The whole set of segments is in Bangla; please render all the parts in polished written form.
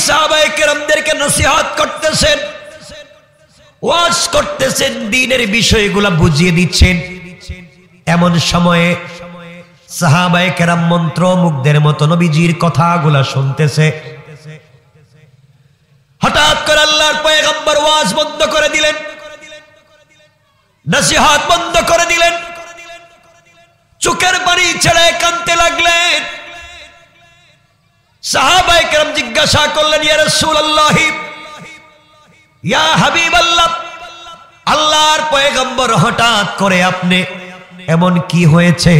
সাহাবায়ে কেরামদেরকে নসিহত করতেছেন, ওয়াজ করতেছেন, দ্বীনের বিষয়গুলো বুঝিয়ে দিচ্ছেন। এমন সময়ে সাহাবায়ে কেরাম মন্ত্রমুগ্ধের মতো নবীজির কথাগুলো শুনতেছে। হঠাৎ করে আল্লাহর পয়গম্বর ওয়াজ বন্ধ করে দিলেন, নসিহত বন্ধ করে দিলেন, চোখের পানি ছেড়ে কাঁদতে লাগলেন। সাহাবায়ে কেরাম জিজ্ঞাসা করলেন, ইয়া রাসূলুল্লাহ, ইয়া হাবিবাল্লাহ, আল্লাহর পয়গম্বর হঠাৎ করে আপনি এমন কি হয়েছে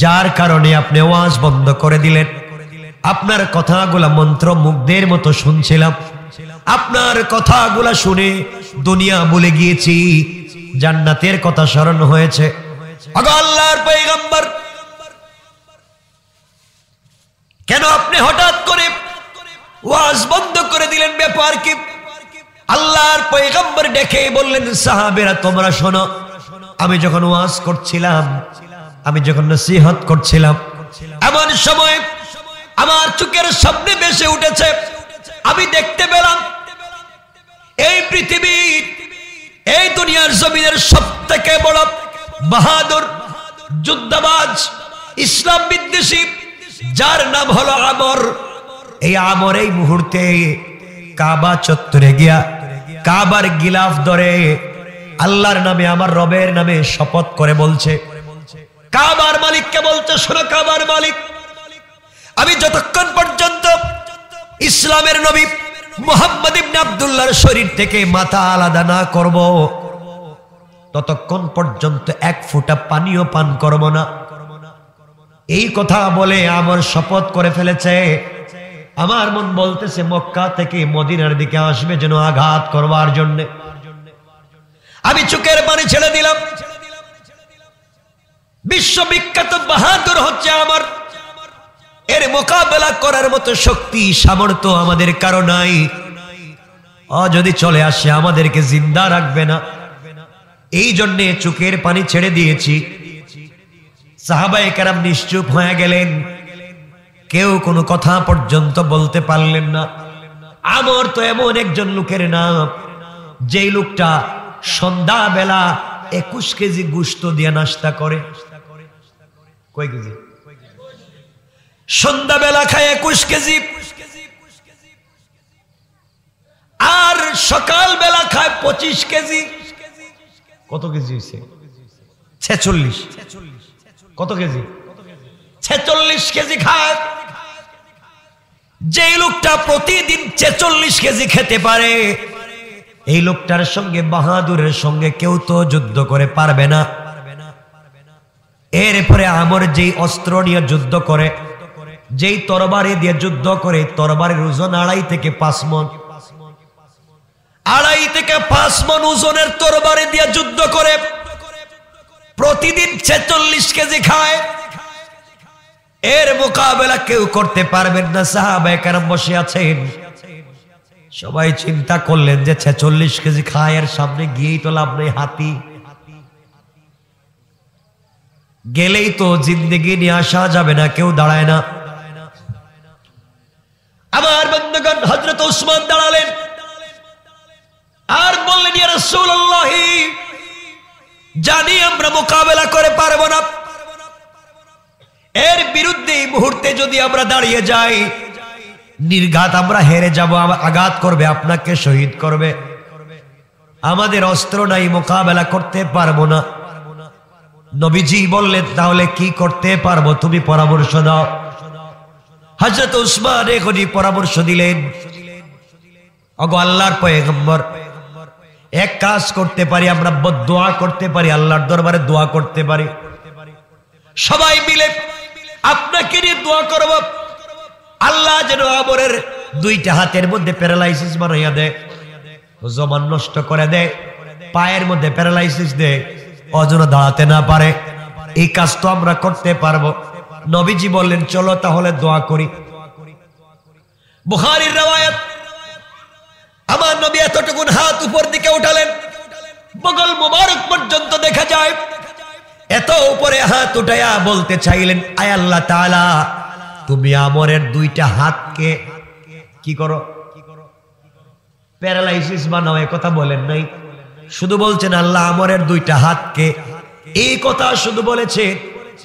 যার কারণে আপনি ওয়াজ বন্ধ করে দিলেন? আপনার কথাগুলা মন্ত্রমুগ্ধের মতো শুনছিলাম, আপনার কথাগুলা শুনে দুনিয়া ভুলে গিয়েছি, জান্নাতের কথা স্মরণ হয়েছে। আগো আল্লাহর পয়গম্বর, কেন আপনি হঠাৎ করে ওয়াজ বন্ধ করে দিলেন? ব্যাপার কি? আল্লাহর পয়গম্বর ডেকে বললেন, সাহাবীরা তোমরা শোনো, আমি যখন ওয়াজ করছিলাম, আমি যখন নসিহত করছিলাম, এমন সময় আমার চোখের সামনে ভেসে উঠেছে, আমি দেখতে পেলাম এই পৃথিবীর, এই দুনিয়ার জমিনের সবথেকে বড় বাহাদুর যুদ্ধবাজ, ইসলাম বিদ্বেষী, যার নাম হলো আমর। এই আমর এই মুহূর্তে কাবা চত্বরে গিয়া কাবার গিলাফ ধরে আল্লাহর নামে, আমার রবের নামে শপথ করে বলছে, কাবার মালিককে বলছে, শোনো কাবার মালিক, আমি যতক্ষণ পর্যন্ত ইসলামের নবী মুহাম্মদ ইবনে আব্দুল্লাহর শরীর থেকে মাথা আলাদা না করব, ততক্ষণ পর্যন্ত এক ফোঁটা পানিও পান করব না। এই কথা বলে আমার শপথ করে ফেলেছে। আমার মন বলতেছে মক্কা থেকে মদিনার দিকে আসবে যেন আঘাত করবার জন্য। আমি চোখের পানি ছেড়ে দিলাম। বিশ্ববিখ্যাত বাহাদুর হচ্ছে আমার, এর মোকাবেলা করার মতো শক্তি সামর্থ্য আমাদের কারো নাই। যদি চলে আসে আমাদেরকে জিন্দা রাখবে না, এই জন্যে চোখের পানি ছেড়ে দিয়েছি। সাহাবায়ে কেরাম নিশ্চুপ হয়ে গেলেন, কেউ কোনো কথা পর্যন্ত বলতে পারলেন না। আমর তো এমন একজন লোকের নাম, যেই লোকটা সন্ধ্যা বেলা 21 কেজি গোশত দিয়ে নাস্তা করে। কয় কেজি? সন্ধ্যা বেলা খায় 21 কেজি, আর সকাল বেলা খায় 25 কেজি। কত কেজি হয়েছে? 46। কত কেজি? 46 কেজি খায়। যে লোকটা প্রতিদিন 46 কেজি খেতে পারে, এই লোকটার সঙ্গে বাহাদুরের সঙ্গে কেউ তো যুদ্ধ করে পারবে না। এরপরে আমর যেই অস্ত্র নিয়ে যুদ্ধ করে, যেই তরবারি দিয়ে যুদ্ধ করে, তরবারির ওজন 2.5 থেকে 5 মণ। 2.5 থেকে 5 মণ ওজনের তরবারি দিয়ে যুদ্ধ করে, প্রতিদিন 46 কেজি খায়। এর মোকাবেলা কেউ করতে পারবেন না। সাহাবায়ে কেরাম বসে আছেন, সবাই চিন্তা করলেন যে 46 কেজি খায়, এর সামনে গিয়েই তো লাভ নেই, হাতি গেলেই তো জিন্দেগি নিয়ে আসা যাবে না, কেউ দাঁড়ায় না। আমার বন্ধুগণ, হযরত উসমান দাঁড়ালেন আর বললেন, ইয়া রাসূলুল্লাহ, জানি আমরা মোকাবেলা করে পারবো না, এর বিরুদ্ধে এই মুহূর্তে যদি আমরা দাঁড়িয়ে যাই, নির্ঘাত আমরা হেরে যাব, আঘাত করবে, আপনাকে শহীদ করবে। আমাদের অস্ত্র নাই, মোকাবেলা করতে পারবো না। নবীজি বললেন, তাহলে কি করতে পারবো, তুমি পরামর্শ দাও। হযরত উসমান এখনই পরামর্শ দিলেন, ওগো আল্লাহর পয়গম্বর, এক কাজ করতে পারি, আমরা বদদুয়া করতে পারি, আল্লাহর দরবারে দোয়া করতে পারি। সবাই মিলে আপনাকে নিয়ে দোয়া করব, আল্লাহ যেন আমরের 2টা হাতের মধ্যে প্যারালাইসিস বানাইয়া দেয়, জমান নষ্ট করে দেয়, পায়ের মধ্যে প্যারালাইসিস দেয়, অযথা দাঁড়াতে না পারে। এই কাজ তো আমরা করতে পারবো। নবীজি বললেন, চলো তাহলে দোয়া করি। বুখারীর রওয়ায়াত, আমার নবী এতটুকুন হাত উপর দিকে উঠালেন, বগল মোবারক পর্যন্ত দেখা যায়। এত উপরে হাত উঠাইয়া বলতে চাইলেন, আয় আল্লাহ তাআলা, তুমি আমরের 2টা হাতকে কি করো? প্যারালাইসিস বানাও, এ কথা বলেন নাই। শুধু বলছেন আল্লাহ আমরের দুইটা হাতকে, এই কথা শুধু বলেছে।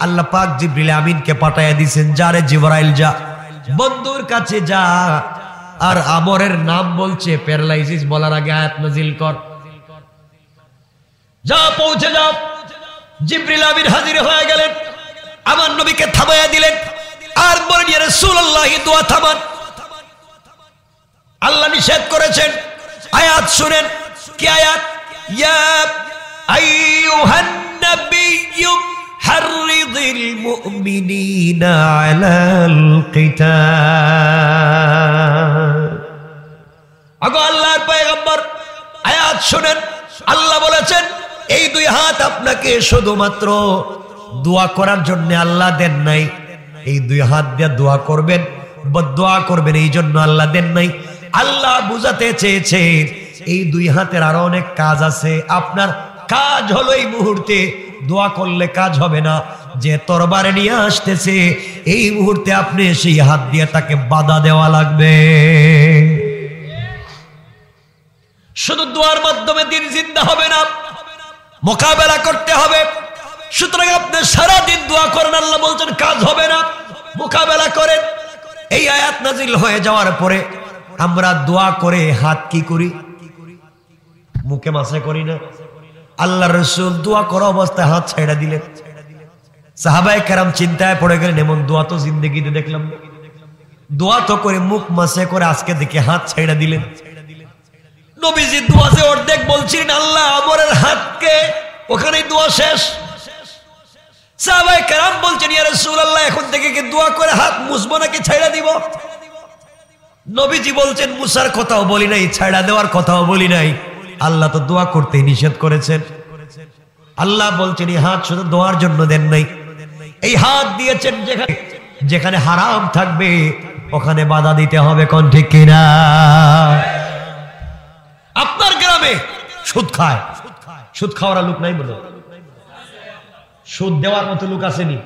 আল্লাহ পাক জিবরিল আমিনকে পাঠাইয়া দিয়েছেন, যারে জিবরাইল যা বন্ধুর কাছে যা, আর আমরের নাম বলছে প্যারালাইসিস বলার আগে আয়াত নাজিল কর, যা পৌঁছে যাও। জিবরিল আমিন হাজির হয়ে গেলেন, আমার নবীকে থামাইয়া দিলেন আর বলেন ইয়া রাসূলুল্লাহ দোয়া থামান। আল্লাহ নিষেধ করেছেন, আয়াত শুনেন। কি আয়াত? ইয়া আইয়ুহান নাবিয়্যু হাররিদিল মুমিনিনা আলাল কিতাল। আগো আল্লাহর পয়গম্বর আয়াত শুনেন। আল্লাহ বলেছেন এই দুই হাত আপনাকে শুধুমাত্র দোয়া করার জন্য আল্লাহ দেন নাই। এই দুই হাত দিয়ে দোয়া করবেন, বদদোয়া করবেন, এই জন্য আল্লাহ দেন নাই। আল্লাহ বুঝাতে চেয়েছেন এই দুই হাতের আরো অনেক কাজ আছে। আপনার কাজ হলো এই মুহূর্তে দোয়া করলে কাজ হবে না। যে তরবারে নিয়ে আসতেছে এই মুহূর্তে আপনি সেই হাত দিয়ে তাকে বাধা দেওয়া লাগবে। শুধু দোয়ার মাধ্যমে দিন জিন্দা হবে না, মোকাবেলা করতে হবে। সুতরাং আপনি সারাদিন দোয়া করেন, আল্লাহ বলছেন কাজ হবে না, মোকাবেলা করেন। এই আয়াত নাজিল হয়ে যাওয়ার পরে আমরা দোয়া করে হাত কি করি? মুখে মাসে করি না। আল্লাহ রাসূল দোয়া করা অবস্থায় হাত ছাইড়া দিলেন। সাহাবায়ে কেরাম চিন্তায় পড়ে গেলেন, এমন দোয়া তো জিন্দেগিতে দেখলাম না। দোয়া তো করে মুখ মাসে করে, আজকে দেখে হাত ছাইড়া দিলেন। নবীজি দোয়াতে অর্ধেক বলছিলেন আল্লাহ আমরের হাতকে, ওখানেই দোয়া শেষ। সাহাবায়ে কেরাম বলছেন ইয়া রাসূলুল্লাহ এখন থেকে কি দোয়া করে হাত মুছবো নাকি ছাইড়া দিব? নবীজি বলছেন মুসার কথাও বলি নাই, ছাইড়া দেওয়ার কথাও বলি নাই। আল্লাহ তো দোয়া করতে নিষেধ করেছেন। আল্লাহ বলছেন এই হাত শুধু দোয়ার জন্য দেন নাই, এই হাত দিয়েছেন যেখানে হারাম থাকবে ওখানে বাধা দিতে হবে। কোন ঠিক কিনা? আপনার গ্রামে সুদ খায়, সুদ খাওয়ার লোক নাই বলে? সুদ দেওয়ার মতো লোক আসেনি?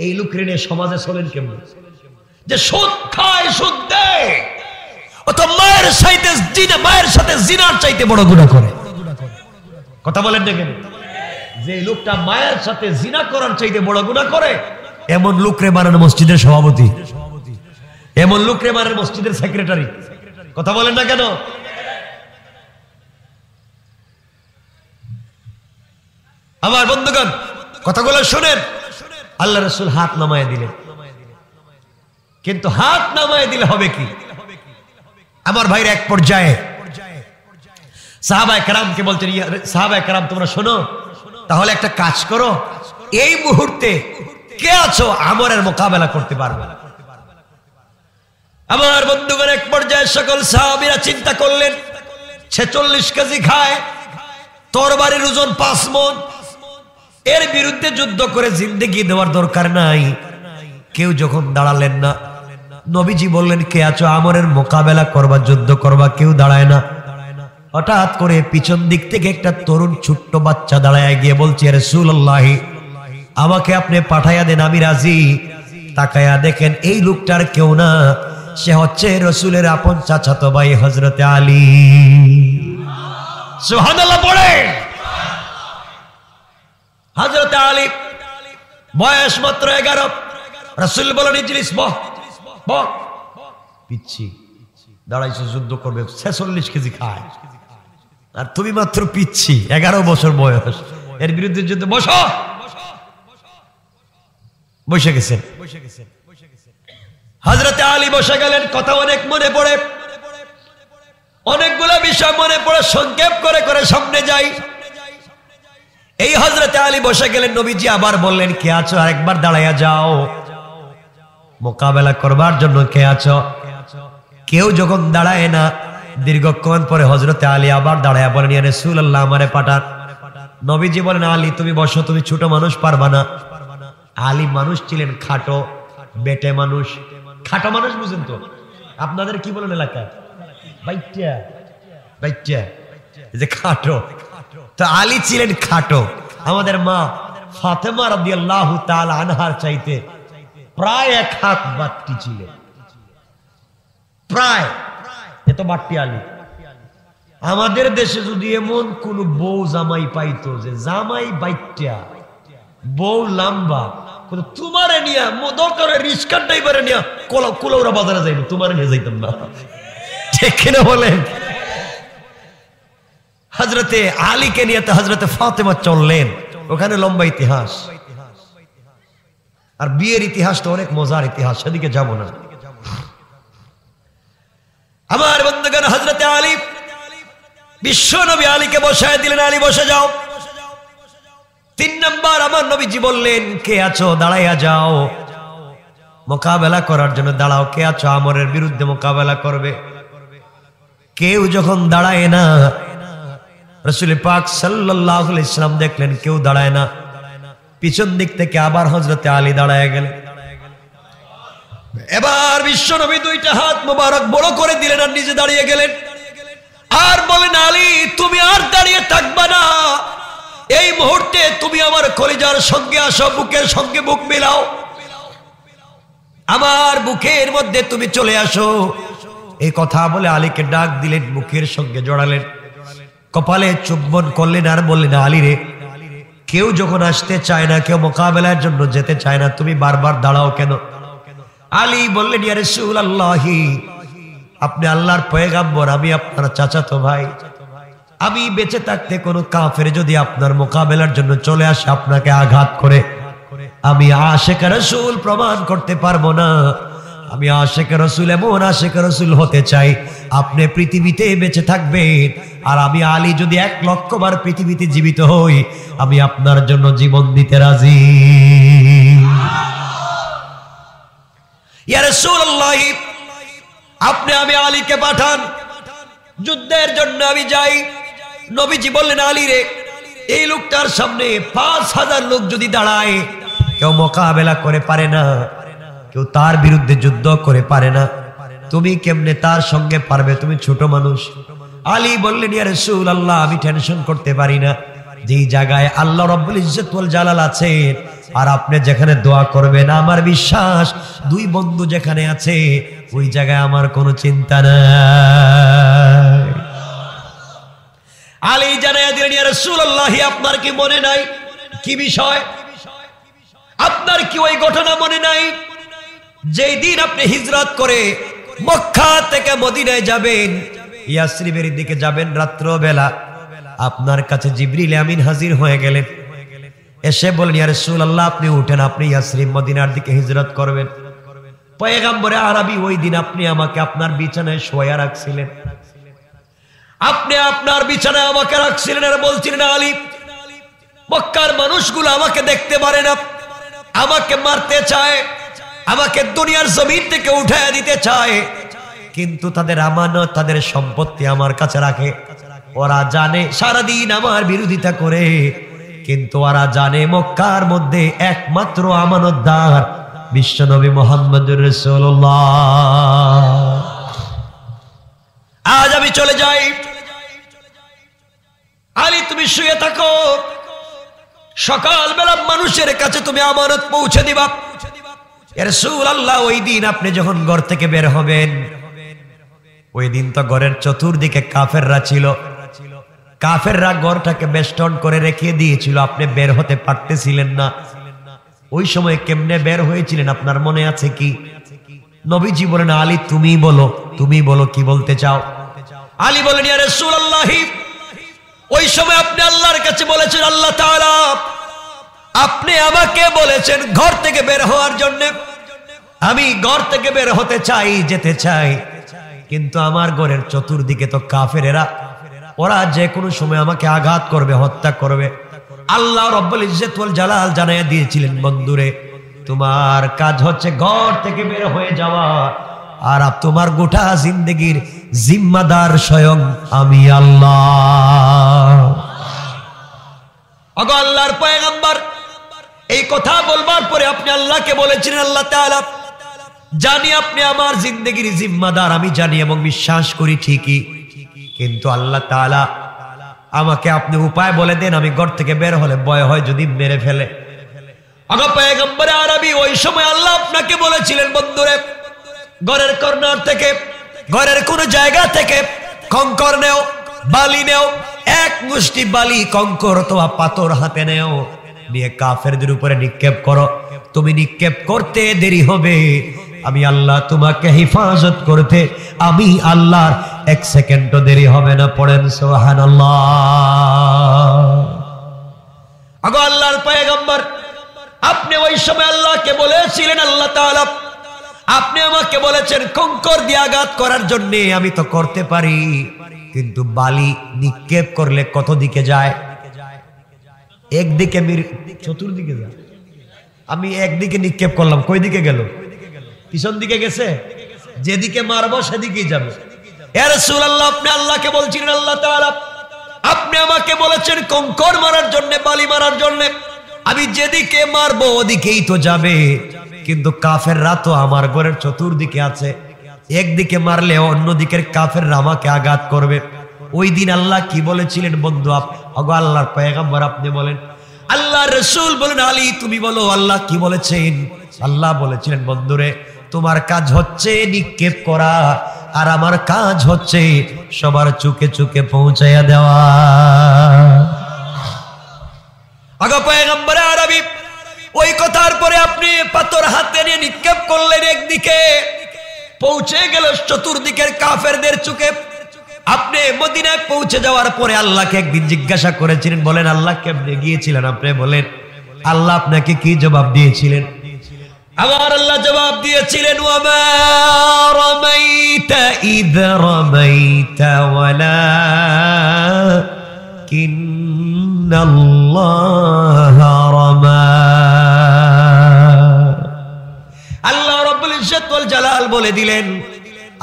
এই লোক ঋণে সমাজে চলেন কেমন? যে সুদ খায়, সুদ দেয়, ও তো মায়ের সাথে জিনা, মায়ের সাথে জিনার চাইতে বড় গুনাহ করে। কথা বলেন না কেন? যে লোকটা মায়ের সাথে জিনা করার চাইতে বড় গুনাহ করে, এমন লোকরে বানানো মসজিদের সভাপতি, এমন লোকরে বানানো মসজিদের সেক্রেটারি। কথা বলেন না কেন? আমার বন্ধুগণ কথাগুলো শুনেন। আল্লাহ রাসূল হাত নামায় দিলেন, কিন্তু হাত নামায় দিলে হবে কি? আমার ভাইরা এক পর্যায়ে সাহাবায়ে কেরামকে বলছেন, সাহাবায়ে কেরাম তোমরা শোনো, তাহলে একটা কাজ করো, এই মুহূর্তে কে আছো আমরের মোকাবেলা করতে পারবে? আমার বন্ধুগণ এক পর্যায়ে সকল সাহাবীরা চিন্তা করলেন 46 কেজি খায়, তরবারির ওজন 5 মণ, এর বিরুদ্ধে যুদ্ধ করে জিন্দেগি দেওয়ার দরকার নাই। কেউ যখন দাঁড়ালেন না, নবীজি বললেন কে আছো আমরের মোকাবেলা করবা, যুদ্ধ করবা? কেউ দাঁড়ায় না। হঠাৎ করে পিছন দিক থেকে একটা তরুণ ছোট্ট বাচ্চা দাঁড়ায় গিয়ে বলছে ইয়া রাসূলুল্লাহ আমাকে আপনি পাঠাইয়া দেন, আমি রাজি। তাকায়া দেখেন এই লোকটার কেউ না, সে হচ্ছে রাসূলের আপন চাচাতো ভাই হযরতে আলী। সুবহানাল্লাহ পড়ে। হযরতে আলী বয়স মাত্র 11। রাসূল বলেন ইজলিস, বহ বহ। পিচ্ছি দাঁড়াইছো, যুদ্ধ করবে, 46 কেজি খায়, আর তুমি মাত্র পিচ্ছি, 11 বছর বয়স, এর বিরুদ্ধে যুদ্ধ? বসো। বসে গেছেন। হযরতে আলী বসে গেলেন। কথা অনেক মনে পড়ে, অনেকগুলো বিষয় মনে পড়ে, সংক্ষেপ করে করে সামনে যাই। এই হযরতে আলী বসে গেলেন। নবীজি আবার বললেন কে আছো? আরেকবার দাঁড়াইয়া যাও, মোকাবেলা করবার জন্য কে আছো? কেউ যখন দাঁড়ায় না, দীর্ঘক্ষণ পরে হযরতে আলী আবার দাঁড়ায়া বলেন ইয়া রাসূলুল্লাহ আমারে পাঠান। নবীজি বলেন আলী তুমি বসো, তুমি ছোট মানুষ, পারবা না। আলী মানুষ ছিলেন খাটো, বেটে মানুষ। খাটো মানুষ বুঝেন তো? আপনাদের কি বলেন এলাকায়? বাইচ্চা, বাইচ্চা, যে খাটো। তো আলী ছিলেন খাটো। আমাদের মা ফাতেমা রাদিয়াল্লাহু তাআলা আনহার চাইতে প্রায় 1 হাত বাড়তি ছিলেন। প্রায় এত বাট্টি আলী। আমাদের দেশে যদি এমন কোন বউ জামাই পাইতো যে জামাই বাইটা বউ লম্বা, তোমারে নিয়া দরকারে রিস্কার ড্রাইভারে নিয়া কুলাউড়া বাজারে যাইব, তোমারে নিয়ে যাইতাম না, ঠিক কিনা বলেন? হযরতে আলীকে নিয়ে তো হযরতে ফাতেমা চললেন, ওখানে লম্বা ইতিহাস। আর বিয়ের ইতিহাস তো অনেক মজার ইতিহাস, সেদিকে যাব না। আমার বন্ধুগণ, হযরতে আলী, বিশ্ব নবী আলীকে বসায় দিলেন, আলী বসে যাও। 3 নাম্বার আমার নবীজি বললেন, কে আছো দাঁড়াইয়া যাও, মোকাবেলা করার জন্য দাঁড়াও। কে আছো আমরের বিরুদ্ধে মোকাবেলা করবে? কেউ যখন দাঁড়ায় না, রাসূল পাক সাল্লাল্লাহু আলাইহি ওয়াসাল্লাম দেখলেন কেউ দাঁড়ায় না। পিছন দিক থেকে আবার হযরতে আলী দাঁড়ায় গেলেন। এবার বিশ্ব নবী 2টা হাত মোবারক বড় করে দিলেন আর নিজে দাঁড়িয়ে গেলেন। আর বলেন, আলী তুমি আর দাঁড়িয়ে থাকবা না, এই মুহূর্তে তুমি আমার কলিজার সঙ্গে আসো, বুকের সঙ্গে বুক মিলাও, আমার বুকের মধ্যে তুমি চলে আসো। এই কথা বলে আলীকে ডাক দিলেন, বুকের সঙ্গে জড়ালেন, কপালে চুম্বন করলেন আর বললেন, আলী রে, কেউ যখন আসতে চায় না, কেউ মোকাবেলার জন্য যেতে চায় না, তুমি বারবার দাঁড়াও কেন? আলী বললেন, ইয়া রাসূলুল্লাহ, আপনি আল্লাহর পয়গম্বর, আমি আপনার চাচাতো ভাই, আমি বেঁচে থাকতে কোনো কাফের যদি আপনার মোকাবেলার জন্য চলে আসে, আপনাকে আঘাত করে, আমি আশিক রাসূল প্রমাণ করতে পারবো না। আমি আশিক রাসূল, এমন আশিক রাসূল হতে চাই আপনি পৃথিবীতে বেঁচে থাকবেন, আর আমি আলী যদি 1 লক্ষ বার পৃথিবীতে জীবিত হই, আমি আপনার জন্য জীবন দিতে রাজি। ইয়া রাসূলুল্লাহ, আপনি আমি আলীকে পাঠান, যুদ্ধের জন্য আমি যাই। নবীজি বললেন, আলী রে, এই লোকটার সামনে 5000 লোক যদি দাঁড়ায়, কেউ মোকাবেলা করে পারে না, কেউ তার বিরুদ্ধে যুদ্ধ করে পারে না, তুমি কেমনে তার সঙ্গে পারবে? তুমি ছোট মানুষ। আলী বললেন, ইয়া রাসূলুল্লাহ, আমি টেনশন করতে পারি না, যেই জায়গায় আল্লাহ রাব্বুল ইজ্জত ওয়াল জালাল আছেন, আর আপনি যেখানে দোয়া করবেন, আমার বিশ্বাস 2 বন্ধু যেখানে আছে ওই জায়গায় আমার কোনো চিন্তা নাই। আলী জানাইয়া দিলেন, ইয়া রাসূলুল্লাহ, আপনার কি মনে নাই? কি বিষয়? আপনার কি ওই ঘটনা মনে নাই যেই দিন আপনি হিজরত করে মক্কা থেকে মদিনায় যাবেন, ইয়াসরিবের দিকে যাবেন, রাত্রবেলা আপনার কাছে জিবরিল আমিন হাজির হয়ে গেলেন, এসে বলেন, ইয়া রাসূলুল্লাহ, আপনি উঠেন, আপনি ইয়াসরিব মদিনার দিকে হিজরত করবেন। পয়গম্বরে আরবি ওই দিন আপনি আমাকে আপনার বিছানায় শোয়া রাখছিলেন, আপনি আপনার বিছানায় আমাকে রাখছিলেন আর বলছিলেন, আলী, মক্কার মানুষগুলো আমাকে দেখতে পারে না, আমাকে মারতে চায়, আমাকে দুনিয়ার জমিন থেকে উঠায় দিতে চায়, কিন্তু তাদের আমানত, তাদের সম্পত্তি আমার কাছে রাখে। ওরা জানে সারাদিন আমার বিরোধিতা করে, কিন্তু ওরা জানে মক্কার মধ্যে একমাত্র আমানতদার বিশ্বনবী মুহাম্মদুর রাসূলুল্লাহ। আজ আমি চলে যাই, আলী তুমি শুয়ে থাকো, সকালবেলা মানুষের কাছে তুমি আমানত পৌঁছে দিবা। ইয়া রাসূলুল্লাহ, ওই দিন আপনি যখন ঘর থেকে বের হবেন, ওই দিন তো ঘরের চতুর্দিকে কাফেররা ছিল, কাফেররা ঘরটাকে বেষ্টন করে রেখে দিয়েছিল, আপনি বের হতে পারতেছিলেন না। ওই সময় কেমনে বের হয়েছিলেন আপনার মনে আছে কি? নবীজি বলেন, আলী তুমি বলো, তুমি বলো কি বলতে চাও? আলী বলেন, ইয়া রাসূলুল্লাহ, ওই সময় আপনি আল্লাহর কাছে বলেছেন, আল্লাহ তাআলা আপনি আমাকে বলেছেন ঘর থেকে বের হওয়ার জন্য, আমি ঘর থেকে বের হতে চাই, যেতে চাই, কিন্তু আমার ঘরের চতুর্দিকে তো কাফেরেরা, ওরা যে কোনো সময় আমাকে আঘাত করবে, হত্যা করবে। আল্লাহ রাব্বুল ইজ্জত ওয়াল জালাল জানাইয়া দিয়েছিলেন, বন্ধুরে, তোমার কাজ হচ্ছে ঘর থেকে বের হয়ে যাওয়া, আর তোমার গোটা জিন্দেগির জিম্মাদার স্বয়ং আমি আল্লাহ। ওগো আল্লাহর পয়গম্বর, এই কথা বলবার পরে আপনি আল্লাহকে বলেছিলেন, আল্লাহ তাআলা জানি আপনি আমার জিন্দেগির জিম্মাদার, আমি জানি এবং বিশ্বাস করি ঠিকই, কিন্তু আল্লাহ তাআলা আমাকে আপনি উপায় বলে দেন, আমি ঘর থেকে বের হলে ভয় হয় যদি মেরে ফেলে। ওগো পয়গম্বরে আরবি, ওই সময় আল্লাহ আপনাকে বলেছিলেন, বন্ধুরে, ঘরের কর্নার থেকে ঘরের কোন জায়গা থেকে কঙ্কর নেও, বালি নেও, এক মুষ্টি বালি, কঙ্কর অথবা পাথর হাতে নেও, নিয়ে কাফেরদের উপরে নিক্ষেপ করো। তুমি নিক্ষেপ করতে দেরি হবে, আমি আল্লাহ তোমাকে হেফাজত করতে, আমি আল্লাহর 1 সেকেন্ডও দেরি হবে না। পড়েন সুবহানাল্লাহ। আগো আল্লাহর পয়গম্বর, আপনি ওই সময় আল্লাহকে বলেছিলেন, আল্লাহ তাআলা আপনি আমাকে বলেছেন কঙ্কর দিয়ে আঘাত করার জন্য, আমি তো করতে পারি, কিন্তু বালি নিক্ষেপ করলে কত দিকে যায়? একদিকে, চতুর্দিকে যায়। আমি একদিকে নিক্ষেপ করলাম, কই দিকে গেল? পিছন দিকে গেছে। যেদিকে মারবো সেদিকেই যাবে। ইয়া রাসূলুল্লাহ, আপনি আল্লাহকে বলছিলেন, আল্লাহ তাআলা আপনি আমাকে বলেছেন কঙ্কর মারার জন্য, বালি মারার জন্য, আমি যেদিকে মারবো ওদিকেই তো যাবে, কিন্তু কাফেররা তো আমার ঘরের চতুর্দিকে আছে, একদিকে মারলে অন্য দিকের কাফেররা আমাকে আঘাত করবে। ওই দিন আল্লাহ কি বলেছিলেন বন্ধু? আগো আল্লাহর পয়গম্বর আপনি বলেন। আল্লাহ রাসূল বলেন, আলী তুমি বলো আল্লাহ কি বলেছেন? আল্লাহ বলেছিলেন, বন্ধুরে তোমার কাজ হচ্ছে নিক্ষেপ করা, আর আমার কাজ হচ্ছে সবার চুকে চুকে পৌঁছাইয়া দেওয়া। আগো পয়গম্বর আরবি ওই কথার পরে আপনি পাথর হাতে নিয়ে নিক্ষেপ করলেন, একদিকে পৌঁছে গেল চতুর্দিকের কাফেরদের চুকে। আপনি মদিনায় পৌঁছে যাওয়ার পরে আল্লাহকে একদিন জিজ্ঞাসা করেছিলেন, বলেন আল্লাহ কেমনে গিয়েছিলেন? আপনি বলেন আল্লাহ আপনাকে কি জবাব দিয়েছিলেন? আমার আল্লাহ জবাব দিয়েছিলেন, ওয়ামা রামাইতা ইয রামাইতা ওয়ালাকিন্নাল্লাহা রামা। আল্লাহ রাব্বুল ইজ্জত ওয়াল জালাল বলে দিলেন,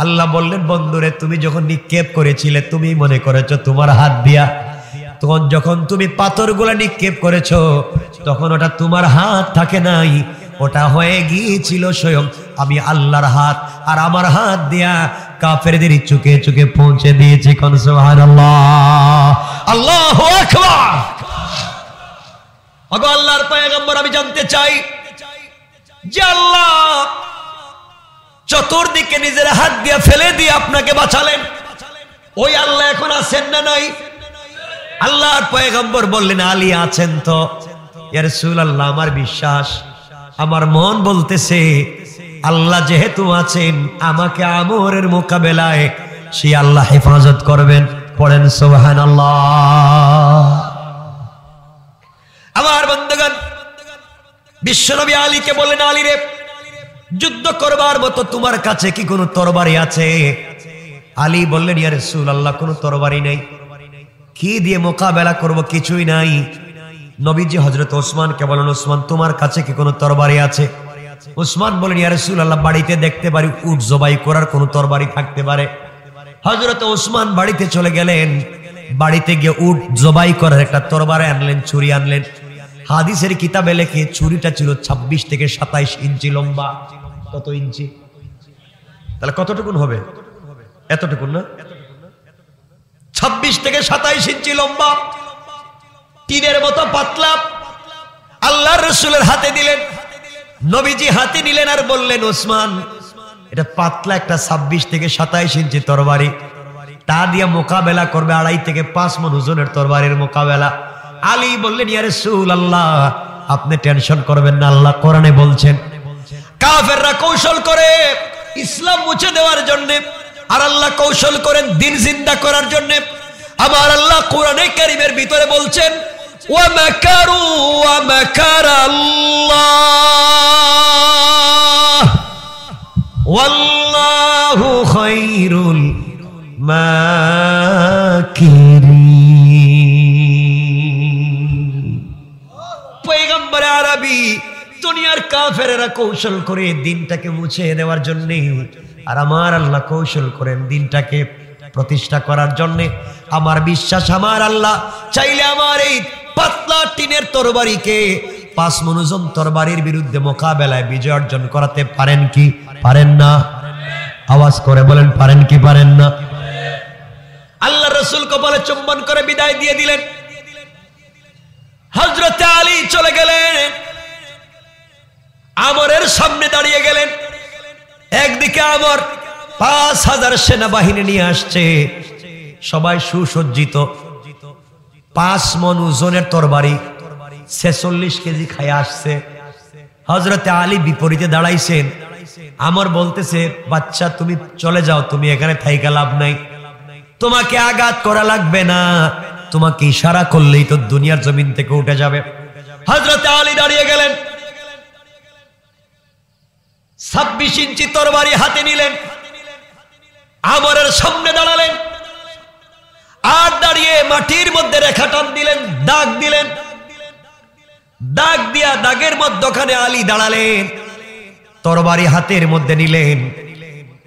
আল্লাহ বললেন, বন্ধুরে তুমি যখন নিক্ষেপ করেছিলে তুমি মনে করেছো তোমার হাত দিয়া, তখন যখন তুমি পাথরগুলো নিক্ষেপ করেছো তখন ওটা তোমার হাত থাকে নাই, ওটা হয়ে গিয়েছিল স্বয়ং আমি আল্লাহর হাত, আর আমার হাত দিয়া কাফেরদের চুকে চুকে পৌঁছে দিয়েছি। কোন সুবহানাল্লাহ, আল্লাহু আকবার। ওগো আল্লাহর পয়গম্বর, আমি জানতে চাই যে আল্লাহ চতুর্দিকে নিজের হাত দিয়ে ফেলে দিয়ে আপনাকে বাঁচালেন, ওই আল্লাহ এখন আছেন না নাই? আল্লাহর পয়গম্বর বললেন, আলী আছেন তো। ইয়া রাসূলুল্লাহ, আমার বিশ্বাস, আমার মন বলতেছে আল্লাহ যেহেতু আছেন আমাকে আমরের মোকাবেলায় সেই আল্লাহ হেফাজত করবেন। পড়েন সুবহানাল্লাহ। আমার বন্ধুগণ, বিশ্বনবী আলীকে বললেন, আলী রে যুদ্ধ করবার মতো তোমার কাছে কি কোনো তরবারি আছে? আলী বললেন, ইয়া রাসূলুল্লাহ কোনো তরবারি নাই। কি দিয়ে মোকাবেলা করব? কিছুই নাই। নবীজি হযরত ওসমানকে বলেন, ওসমান তোমার কাছে কি কোনো তরবারি আছে? ওসমান বলেন, ইয়া রাসূলুল্লাহ বাড়িতে দেখতে পারি উট জবাই করার কোনো তরবারি থাকতে পারে। হযরত ওসমান বাড়িতে চলে গেলেন, বাড়িতে গিয়ে উট জবাই করার একটা তরবারি আনলেন, ছুরি আনলেন। হাদিসের কিতাবে লেখে ছুরিটা ছিল 26 থেকে 27 ইঞ্চি লম্বা। কত ইঞ্চি? তাহলে কতটুকুন হবে? এতটুকুন না? 26 থেকে 27 ইঞ্চি লম্বা, টিনের মতো পাতলা। আল্লাহর রাসূলের হাতে দিলেন, নবীজি হাতে নিলেন আর বললেন, ওসমান এটা পাতলা একটা 26 থেকে 27 ইঞ্চি তরবারি, তা দিয়ে মোকাবেলা করবে 2.5 থেকে 5 মণ ওজনের তরবারির মোকাবেলা। আলী বললেন, ইয়া রাসূলুল্লাহ আপনি টেনশন করবেন না, আল্লাহ কোরআনে বলছেন কাফেররা কৌশল করে ইসলাম মুছে দেওয়ার জন্য, আর আল্লাহ কৌশল করেন দিন জিন্দা করার জন্য। আমার আল্লাহ কোরআনে কারীমের ভিতরে বলছেন, ওয়া মাকারু ওয়া মাকারাল্লাহ ওয়াল্লাহু খায়রুল মাকিরিন। পয়গম্বর আরবি দুনিয়ার কাফেররা কৌশল করে দিনটাকে মুছে দেওয়ার জন্য, আর আমার আল্লাহ কৌশল করেন দিনটাকে প্রতিষ্ঠা করার জন্য। আমার বিশ্বাস, আমার আল্লাহ চাইলে আমার এই পাতলা টিনের তরবারিকে 5 মণ ওজন তরবারির বিরুদ্ধে মোকাবেলায় বিজয় অর্জন করাতে পারেন কি পারেন না? আওয়াজ করে বলেন, পারেন কি পারেন না? আল্লাহ রাসূলকে বলে চুম্বন করে বিদায় দিয়ে দিলেন। হযরত আলী চলে গেলেন, আমরের সামনে দাঁড়িয়ে গেলেন। একদিকে আমর, 5000 সেনাবাহিনী নিয়ে আসছে, সবাই সুসজ্জিত, 5 মণ ওজনের তরবারি, 46 কেজি খায় আসছে। হযরতে আলী বিপরীতে দাঁড়াইছেন। আমার বলতেছে, বাচ্চা তুমি চলে যাও, তুমি এখানে থাইকা লাভ নাই, তোমাকে আঘাত করা লাগবে না, তোমাকে ইশারা করলেই তো দুনিয়ার জমিন থেকে উঠে যাবে। হযরতে আলী দাঁড়িয়ে গেলেন, 26 ইঞ্চি তরবারি হাতে নিলেন, আমরের সামনে দাঁড়ালেন, আর দাঁড়িয়ে মাটির মধ্যে রেখা টান দিলেন, দাগ দিলেন। দাগ দিয়া দাগের মধ্যখানে আলী দাঁড়ালেন, তরবারি হাতের মধ্যে নিলেন,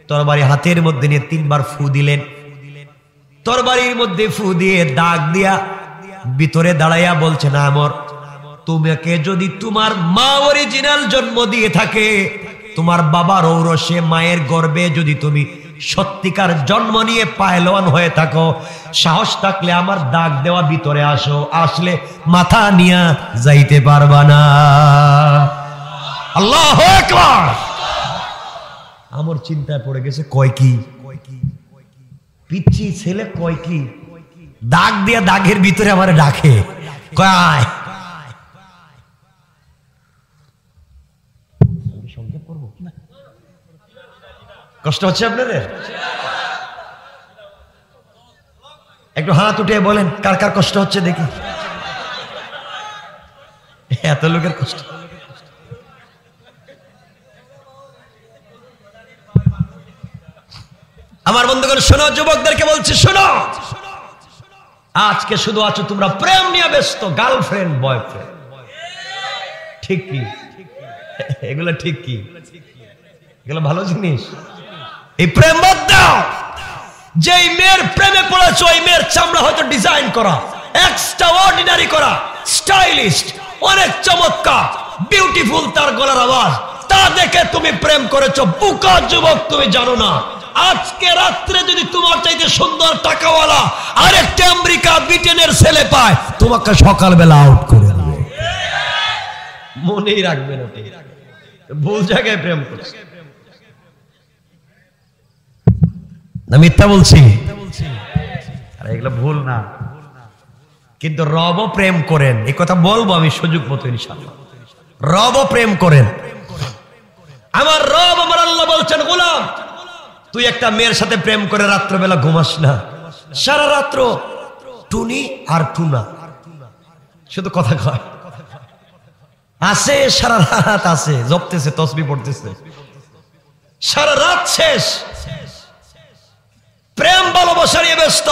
তরবারি হাতের মধ্যে নিয়ে 3 বার ফু দিলেন। তরবারির মধ্যে ফু দিয়ে দাগ দিয়া ভিতরে দাঁড়াইয়া বলছেন, আমর, তোমাকে যদি তোমার মা অরিজিনাল জন্ম দিয়ে থাকে, তোমার বাবার ঔরসে মায়ের গর্ভে যদি তুমি সত্যিকার জন্ম নিয়ে পায়লওয়ান হয়ে থাকো, সাহস থাকলে আমার দাগ দেওয়া ভিতরে আসো, আসলে মাথা নিয়ে যাইতে পারবা না। আল্লাহু আকবার। আমার চিন্তায় পড়ে গেছে, কয় কি পিচ্ছি ছেলে, কয় কি দাগ দিয়া দাগের ভিতরে আমার ডাকে, কয় সংক্ষেপ করবো, কষ্ট হচ্ছে আপনাদের? একটু হাত উঠে বলেন কার কার কষ্ট হচ্ছে দেখি। এত লোকের কষ্ট। আমার বন্ধুগণ শোনো, যুবকদেরকে বলছি শোনো, আজকে শুধু আছো তোমরা প্রেম নিয়ে ব্যস্ত, গার্লফ্রেন্ড বয়ফ্রেন্ড, ঠিক কি? এগুলো ঠিক কি? এগুলো ভালো জিনিস? এই প্রেম বাদ দাও। যেই মেয়ের প্রেমে পড়েছো, ওই মেয়ের চামড়া হয়তো ডিজাইন করা, এক্সট্রা অর্ডিনারি করা, স্টাইলিস্ট, অনেক চমৎকার, বিউটিফুল তার গলার আওয়াজ, তা দেখে তুমি প্রেম করেছো। বুকা যুবক, তুমি জানো না আজকে রাত্রে যদি তোমার চাইতে সুন্দর টাকাওয়ালা আরেকটা আমেরিকা ব্রিটেনের ছেলে পায়, তোমাকে সকালবেলা আউট করে দেবে। মনেই রাখবে না, ভুল জায়গায় প্রেম করছে। না মিথ্যা বলছি? এগুলো ভুল না, কিন্তু রবও প্রেম করেন, এই কথা বলবো আমি সুযোগ মতো ইনশাআল্লাহ। রবও প্রেম করেন। আমার রব, আমার আল্লাহ বলছেন, গোলাম তুই একটা মেয়ের সাথে প্রেম করে রাত্রবেলা ঘুমাস না, সারা রাত্র টুনি আর টুনা, শুধু কথা কয়, আসে সারা রাত, আসে জপতেছে, তসবিহ পড়তেছে, সারা রাত শেষ, প্রেম ভালোবাসা নিয়ে ব্যস্ত।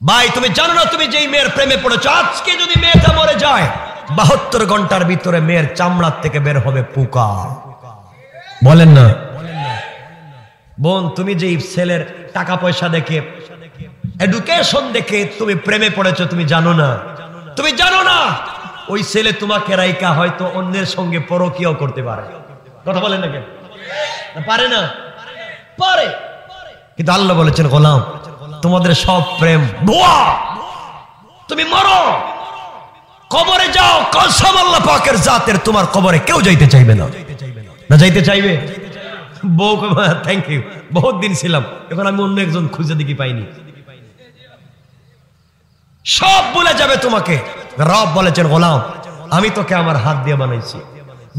ভাই তুমি জানো না, তুমি যেই মেয়ের প্রেমে পড়েছো, আজকে যদি মেয়েটা মরে যায়, 72 ঘন্টার ভিতরে মেয়ের চামড়ার থেকে বের হবে পোকা। বলেন না? বোন, তুমি যেই ছেলের টাকা পয়সা দেখে, এডুকেশন দেখে তুমি প্রেমে পড়েছো, তুমি জানো না, তুমি জানো না ওই ছেলে তোমাকে রাইকা হয়তো অন্যের সঙ্গে পরকীয়াও করতে পারে। কথা বলেন না কেন? পারে না? পারে। কিন্তু আল্লাহ বলেছেন, গোলাম তোমাদের সব প্রেম ভুয়া, তুমি মরো, কবরে যাও, কসম আল্লাহ পাকের জাতের, তোমার কবরে কেউ যাইতে চাইবে না। না যাইতে চাইবে? বউ, থ্যাংক ইউ, বহুত দিন ছিলাম, এখন আমি অন্য একজন খুঁজে দেখি পাইনি। সব ভুলে যাবে তোমাকে। রব বলেছেন, গোলাম আমি তোকে আমার হাত দিয়ে বানাইছি,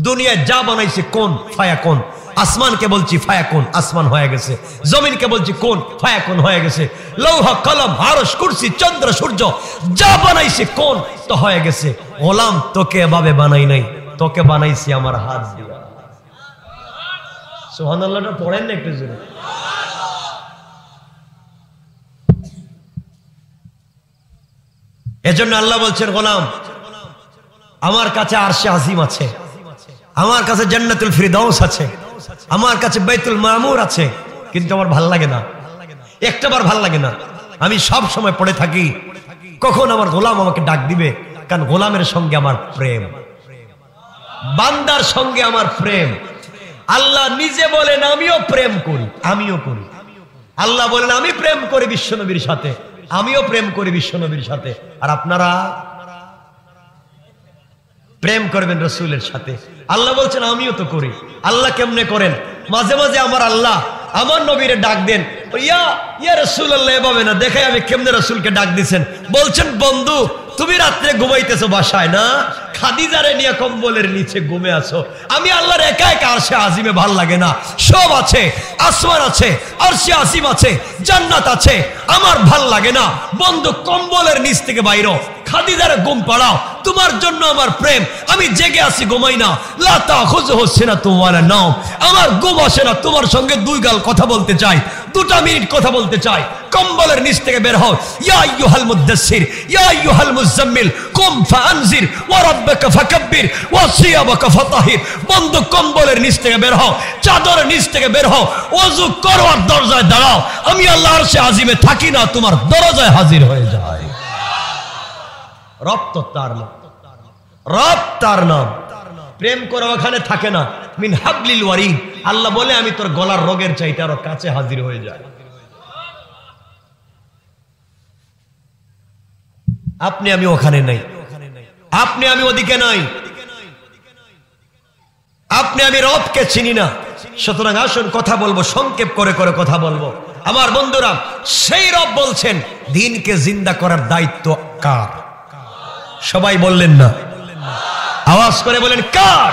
দুনিয়ায় যা বানাইছি কোন ফায়া কোন, আসমানকে বলছি ফায়া কোন, আসমান হয়ে গেছে, জমিনকে বলছি কোন, ফায়া কোন হয়ে গেছে, লৌহ কলম আরশ কুরসি চন্দ্র সূর্য যা বানাইছি কোন, তো হয়ে গেছে। গোলাম তোকে এভাবে বানাই নাই, তোকে বানাইছি আমার হাত দিয়ে। সুবহানাল্লাহটা পড়েন না একটু জোরে। এজন্য আল্লাহ বলছেন, গোলাম আমার কাছে আরশে আজিম আছে, আমার কাছে জান্নাতুল ফিরদাউস আছে, আমার কাছে বাইতুল মামুর আছে, কিন্তু আমার ভাল লাগে না, একটাবার ভাল লাগে না। আমি সব সময় পড়ে থাকি কখন আমার গোলাম আমাকে ডাক দিবে, কারণ গোলামের সঙ্গে আমার প্রেম, বান্দার সঙ্গে আমার প্রেম। আল্লাহ নিজে বলেন আমিও প্রেম করি, আমিও করি। আল্লাহ বলেন আমি প্রেম করি বিশ্বনবীর সাথে, আমিও প্রেম করি বিশ্বনবীর সাথে। আর আপনারা প্রেম করবেন রাসূলের সাথে। আল্লাহ বলছেন আমিও তো করি। আল্লাহ কেমনে করেন? মাঝে মাঝে আমার আল্লাহ আমার নবীরে ডাক দেন, ইয়া ইয়া রাসূলুল্লাহ, এভাবে না, দেখে আমি কেমনে রাসূলকে ডাক দিছেন। বলছেন, বন্ধু তুমি রাত্রে ঘুমাইতেছো বাসায় না, খাদিজারে নিয়ে কম্বলের নিচে ঘুমে আছো। আমি আল্লাহর একা একা আরশে আজিমে ভাল লাগে না, সব আছে, আসমান আছে, আরশে আজিম আছে, জান্নাত আছে, আমার ভাল লাগে না। বন্ধু কম্বলের নিচ থেকে বাইরো, খাদিজারে ঘুম পাড়াও, তোমার জন্য আমার প্রেম। আমি জেগে আছি, ঘুমাই না। লা তাখুযুহু সিনাতুন ওয়ালা নাওম, আমার ঘুম আসে না, তোমার সঙ্গে দুই গাল কথা বলতে চাই, 2 মিনিট কথা বলতে চাই। কম্বলের নিচ থেকে বের হও, ইয়া আইয়ুহাল মুদ্দাসসির ইয়া আইয়ুহাল মুজাম্মিল কুম ফাআনজির ওয়া রাব্বাকা ফাকাব্বির ওয়া সিয়াবাকা ফাতাহির। বন্ধু কম্বলের নিচ থেকে বের হও, চাদরের নিচ থেকে বের হও, ওযু করো আর দরজায় দাঁড়াও। আমি আল্লাহর আরশে আজিমে থাকি না, তোমার দরজায় হাজির হয়ে যায়। রব তো তার নাম, রব তার নাম। প্রেম করে ওখানে থাকে না, মিন হাবলিল ওয়ারিদ। আল্লাহ বলে আমি তোর গলার রোগের চাইতে আরো কাছে হাজির হয়ে যায়। আপনি আমি ওখানে নাই, আপনি আমি ওদিকে নাই, আপনি আমি রবকে চিনি না। সুতরাং আসুন কথা বলবো, সংক্ষেপ করে করে কথা বলবো। আমার বন্ধুরা, সেই রব বলছেন দিনকে জিন্দা করার দায়িত্ব কার? সবাই বললেন না, আওয়াজ করে বলেন কার?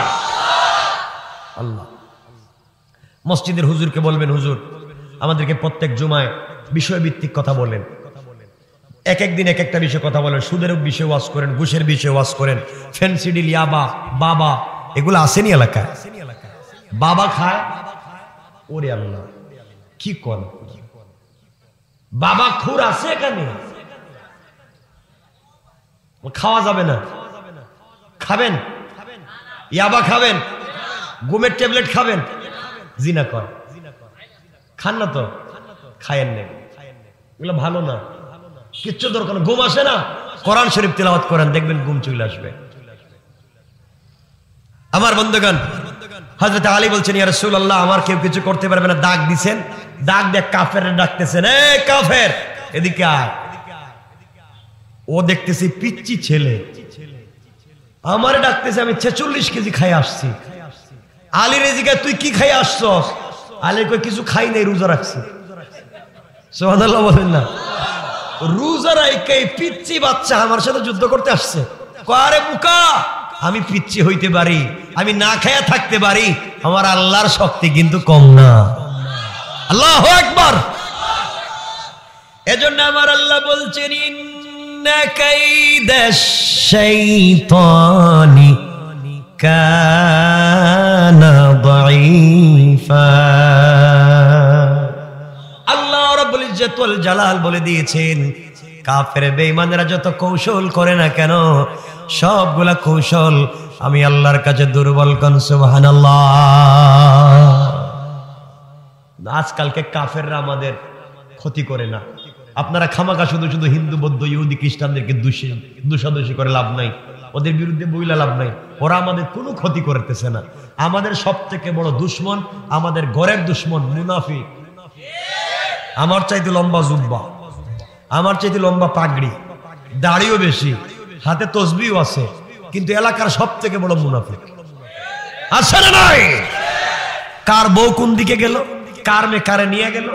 আল্লাহ। মসজিদের হুজুরকে বলবেন, হুজুর আমাদেরকে প্রত্যেক জুমায় বিষয়ভিত্তিক কথা বলেন, এক এক দিন এক একটা বিষয়ে কথা বলেন। সুদের বিষয়ে ওয়াজ করেন, ঘুষের বিষয়ে ওয়াজ করেন, ফেন্সিডিল, ইয়াবা, বাবা, এগুলো আসেনি এলাকায়? বাবা খায়, ওরে আল্লাহ কি কর, বাবা খুর আছে এখানে? খাওয়া যাবে না, খাবেন? ইয়াবা খাবেন, ঘুমের ট্যাবলেট খাবেন, জিনা কর, খান না তো, খায়েন না, এগুলো ভালো না, কিচ্ছু দরকার না। ঘুম আসে না, কোরআন শরীফ তিলাওয়াত করেন, দেখবেন ঘুম চলে আসবে। আমার বন্ধুগণ, হযরত আলী বলছেন, ইয়া রাসূলুল্লাহ আমার কেউ কিছু করতে পারবে না। ডাক দিছেন, ডাক দিয়ে কাফেররে ডাকতেছেন, এই কাফের এদিকে আয়। ও দেখতেছি পিচ্চি ছেলে, আমারে ডাকতেছে, আমি 46 কেজি খাই আসছি। আলীর এদিকে তুই কি খাই আসছস? আলী কই কিছু খাই নাই, রোজা রাখছি। সুবহানাল্লাহ বলেন না। রোজা রাইকে পিচ্চি বাচ্চা আমার সাথে যুদ্ধ করতে আসছে। আরে মুকা, আমি পিচ্চি হইতে পারি, আমি না খায়া থাকতে পারি, আমার আল্লাহর শক্তি কিন্তু কম না। আল্লাহু আকবার। এজন্য আমার আল্লাহ বলছেন, ইন্না কাইদাশ শাইতানি কানা দাঈফা। আল্লাহ রাব্বুল ইজ্জত ওয়াল জালাল বলে দিয়েছেন, কাফের বেঈমানরা যত কৌশল করে না কেন, সবগুলা কৌশল আমি আল্লাহর কাছে দুর্বল। কোন সুবহানাল্লাহ। আজকালকে কাফেররা আমাদের ক্ষতি করে না। আপনারা খামাখা শুধু শুধু হিন্দু, বৌদ্ধ, ইহুদি, খ্রিস্টানদেরকে দোষাদোষী করে লাভ নাই, ওদের বিরুদ্ধে বইলা লাভ নাই। ওরা আমাদের কোনো ক্ষতি করতেছে না। আমাদের সবথেকে বড় দুশ্মন, আমাদের ঘরের দুশ্মন মুনাফিক। আমার চাইতে লম্বা জুব্বা, আমার চাইতে লম্বা পাগড়ি, দাড়িও বেশি, হাতে তসবিও আছে, কিন্তু এলাকার সব থেকে বড় মুনাফিক। আছে না নাই? কার বউ কোন দিকে গেল, কার মেয়ে কারে নিয়ে গেল।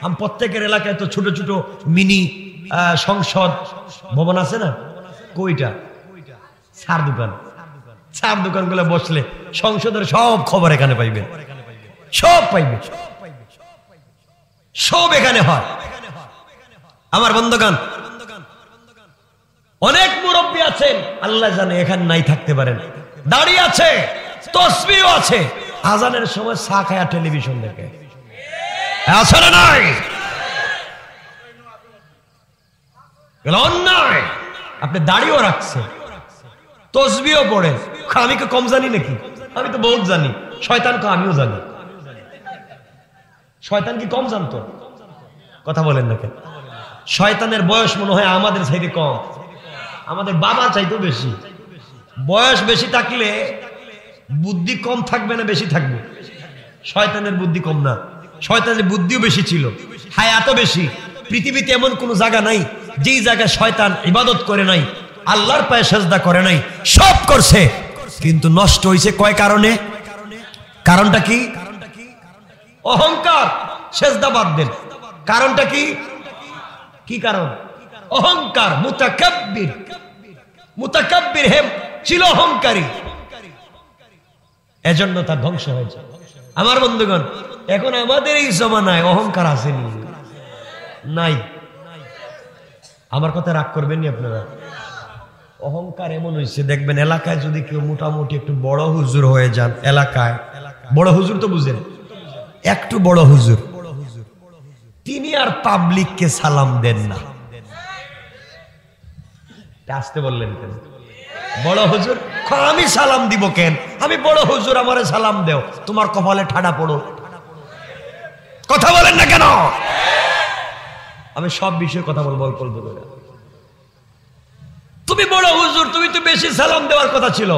আমি প্রত্যেকের এলাকায় তো ছোট ছোট মিনি সংসদ ভবন আছে না? কইটা চার দোকান, চার দোকান গুলো বসলে সংসদের সব খবর এখানে পাইবে, সব পাইবে, সব এখানে হয়। আমার বন্ধুগণ, অনেক মুরব্বী আছেন, আল্লাহ জানে এখানে নাই থাকতে পারেন, দাড়ি আছে, তসবিহও আছে, আজানের সময় চা খায়া টেলিভিশন দেখে। আছে না নাই? অন্যায়। আপনি দাড়িও রাখছে, তসবিহও পড়েন, আমি কি কম জানি নাকি? আমি তো বহুত জানি। শয়তান কে আমিও জানি। শয়তান কি কম জানতো? কথা বলেন না কেন? শয়তানের বয়স মনে হয় আমাদের চাইতে কম, আমাদের বাবার চাইতেও বেশি। বয়স বেশি থাকলে বুদ্ধি কম থাকবে না বেশি থাকবে? শয়তানের বুদ্ধি কম না, শয়তানের বুদ্ধিও বেশি ছিল, হায়াতও বেশি। পৃথিবীতে এমন কোন জায়গা নাই যেই জায়গায় শয়তান ইবাদত করে নাই, আল্লাহর পায়ে সেজদা করে নাই, সব করছে, কিন্তু নষ্ট হয়েছে কয় কারণে? কারণটা কি? অহংকার সেজদা বাদ দেন। কারণটা কি? কি কারণ? অহংকার। মুতাকাব্বির, মুতাকাব্বির হে ছিল অহংকারী, এজন্য তার ধ্বংস হয়েছে। আমার বন্ধুগণ, এখন আমাদের এই জমানায় অহংকার আসেনি, নাই। আমার কথা রাগ করবেন নি আপনারা? অহংকার এমন হয়েছে, দেখবেন এলাকায় যদি কেউ মোটামুটি একটু বড় হুজুর হয়ে যান, এলাকায় বড় হুজুর তো বুঝেন, একটু বড় হুজুর, তিনি আর পাবলিককে সালাম দেন না। আসতে বললেন কেন? বড় হুজুর, আমি সালাম দিব কেন? আমি বড় হুজুর, আমারে সালাম দেও। তোমার কপালে ঠাডা পড়ো। কথা বলেন না কেন? আমি সব বিষয়ে কথা বলবো অল্প অল্প করে। তুমি বড় হুজুর, তুমি তো বেশি সালাম দেওয়ার কথা ছিল।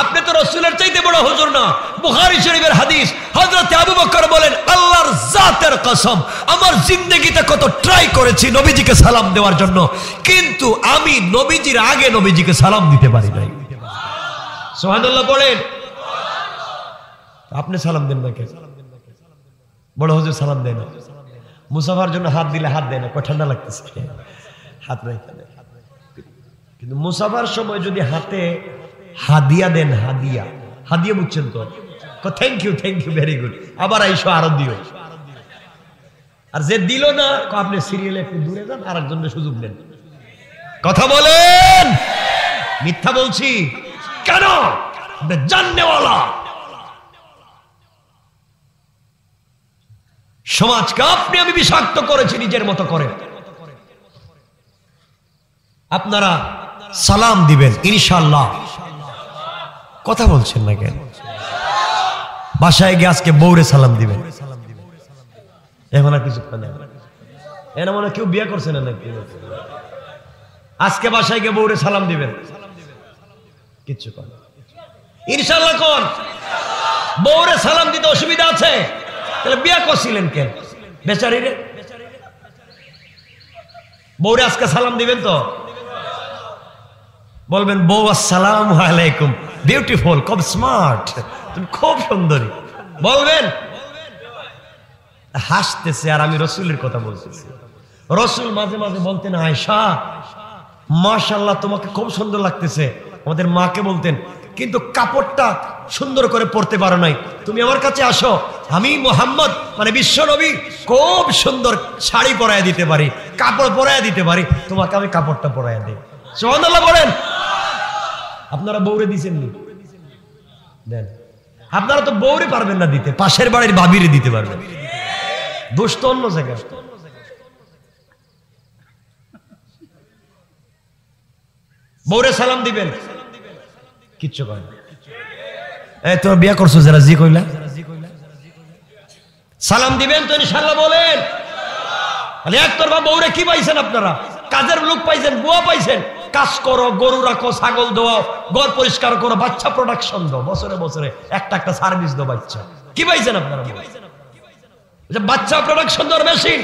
আপনি তো রাসূলের চাইতে বড় হুজুর না। বুখারী শরীফের হাদিস, হযরত আবু বকর বলেন, আল্লাহর জাতের কসম, আমার জিন্দেগিতে কত ট্রাই করেছি নবীজিকে সালাম দেওয়ার জন্য, কিন্তু আমি নবীজির আগে নবীজিকে সালাম দিতে পারি নাই। সুবহানাল্লাহ বলেন। আপনি সালাম দেন না কেন? বড় হুজুর সালাম দেয় না। মুসাফার জন্য হাত দিলে হাত দেয় না, ঠান্ডা লাগতেছে, হাত রেখে দেয়। কিন্তু মুসাফার সময় যদি হাতে হাদিয়া দেন, হাদিয়া, হাদিয়া বুঝছেন তো? Thank you, thank you, very good, আবার আইসো, আরো দিও। আর যে দিল না, আপনি সিরিয়ালে একটু দূরে যান, আর একজনের সুযোগ নেন। কথা বলেন, মিথ্যা বলছি কেন? জাননেওয়ালা সমাজকে আপনি আমি বিষাক্ত করেছি নিজের মতো করে। আপনারা সালাম দিবেন ইনশাআল্লাহ। কথা বলছেন না কেন? বাসায় গিয়ে আজকে বউরে সালাম দিবেন। এখন আর কিছু এনা মনে কেউ বিয়ে করছে না নাকি? আজকে বাসায় গিয়ে বউরে সালাম দিবেন, কিচ্ছু কর ইনশাআল্লাহ। কোন বউরে সালাম দিতে অসুবিধা আছে? তাহলে বিয়ে করছিলেন কেন বেচারি রে? বউরে আজকে সালাম দিবেন তো বলবেন, বউ আসসালামু আলাইকুম, বিউটিফুল, খুব স্মার্ট, তুমি খুব সুন্দরী বলবেন। হাসতেছে, আর আমি রসুলের কথা বলতেছি। রসুল মাঝে মাঝে বলতেন, আয়েশা মাশাআল্লাহ তোমাকে খুব সুন্দর লাগতেছে। আমাদের মাকে বলতেন, কিন্তু কাপড়টা সুন্দর করে পরতে পারো নাই, তুমি আমার কাছে আসো, আমি মুহাম্মদ মানে বিশ্ব নবী খুব সুন্দর শাড়ি পরাইয়া দিতে পারি, কাপড় পরাইয়া দিতে পারি, তোমাকে আমি কাপড়টা পরাইয়া দিই। সুবহানাল্লাহ বলেন। আপনারা বউরে দিচ্ছেন নি? দেন। আপনারা তো বউরে পারবেন না দিতে, পাশের বাড়ির ভাবিরে দিতে পারবেন। দোষ তো অন্য জায়গায়। বউরে সালাম দিবেন, কিচ্ছু কয় না। তোমার বিয়ে করছো যারা, জি কইলা, সালাম দিবেন তো ইনশাআল্লাহ বলেন। একতরফা বউরে কি পাইছেন আপনারা? কাজের লোক পাইছেন, বুয়া পাইছেন। কাজ করো, গরু রাখো, ছাগল দোয়াও, ঘর পরিষ্কার করো, বাচ্চা প্রোডাকশন দাও, বছরে বছরে একটা একটা সার্ভিস দাও বাচ্চা। কি পাইছেন আপনারা? বাচ্চা প্রোডাকশন দেওয়ার মেশিন।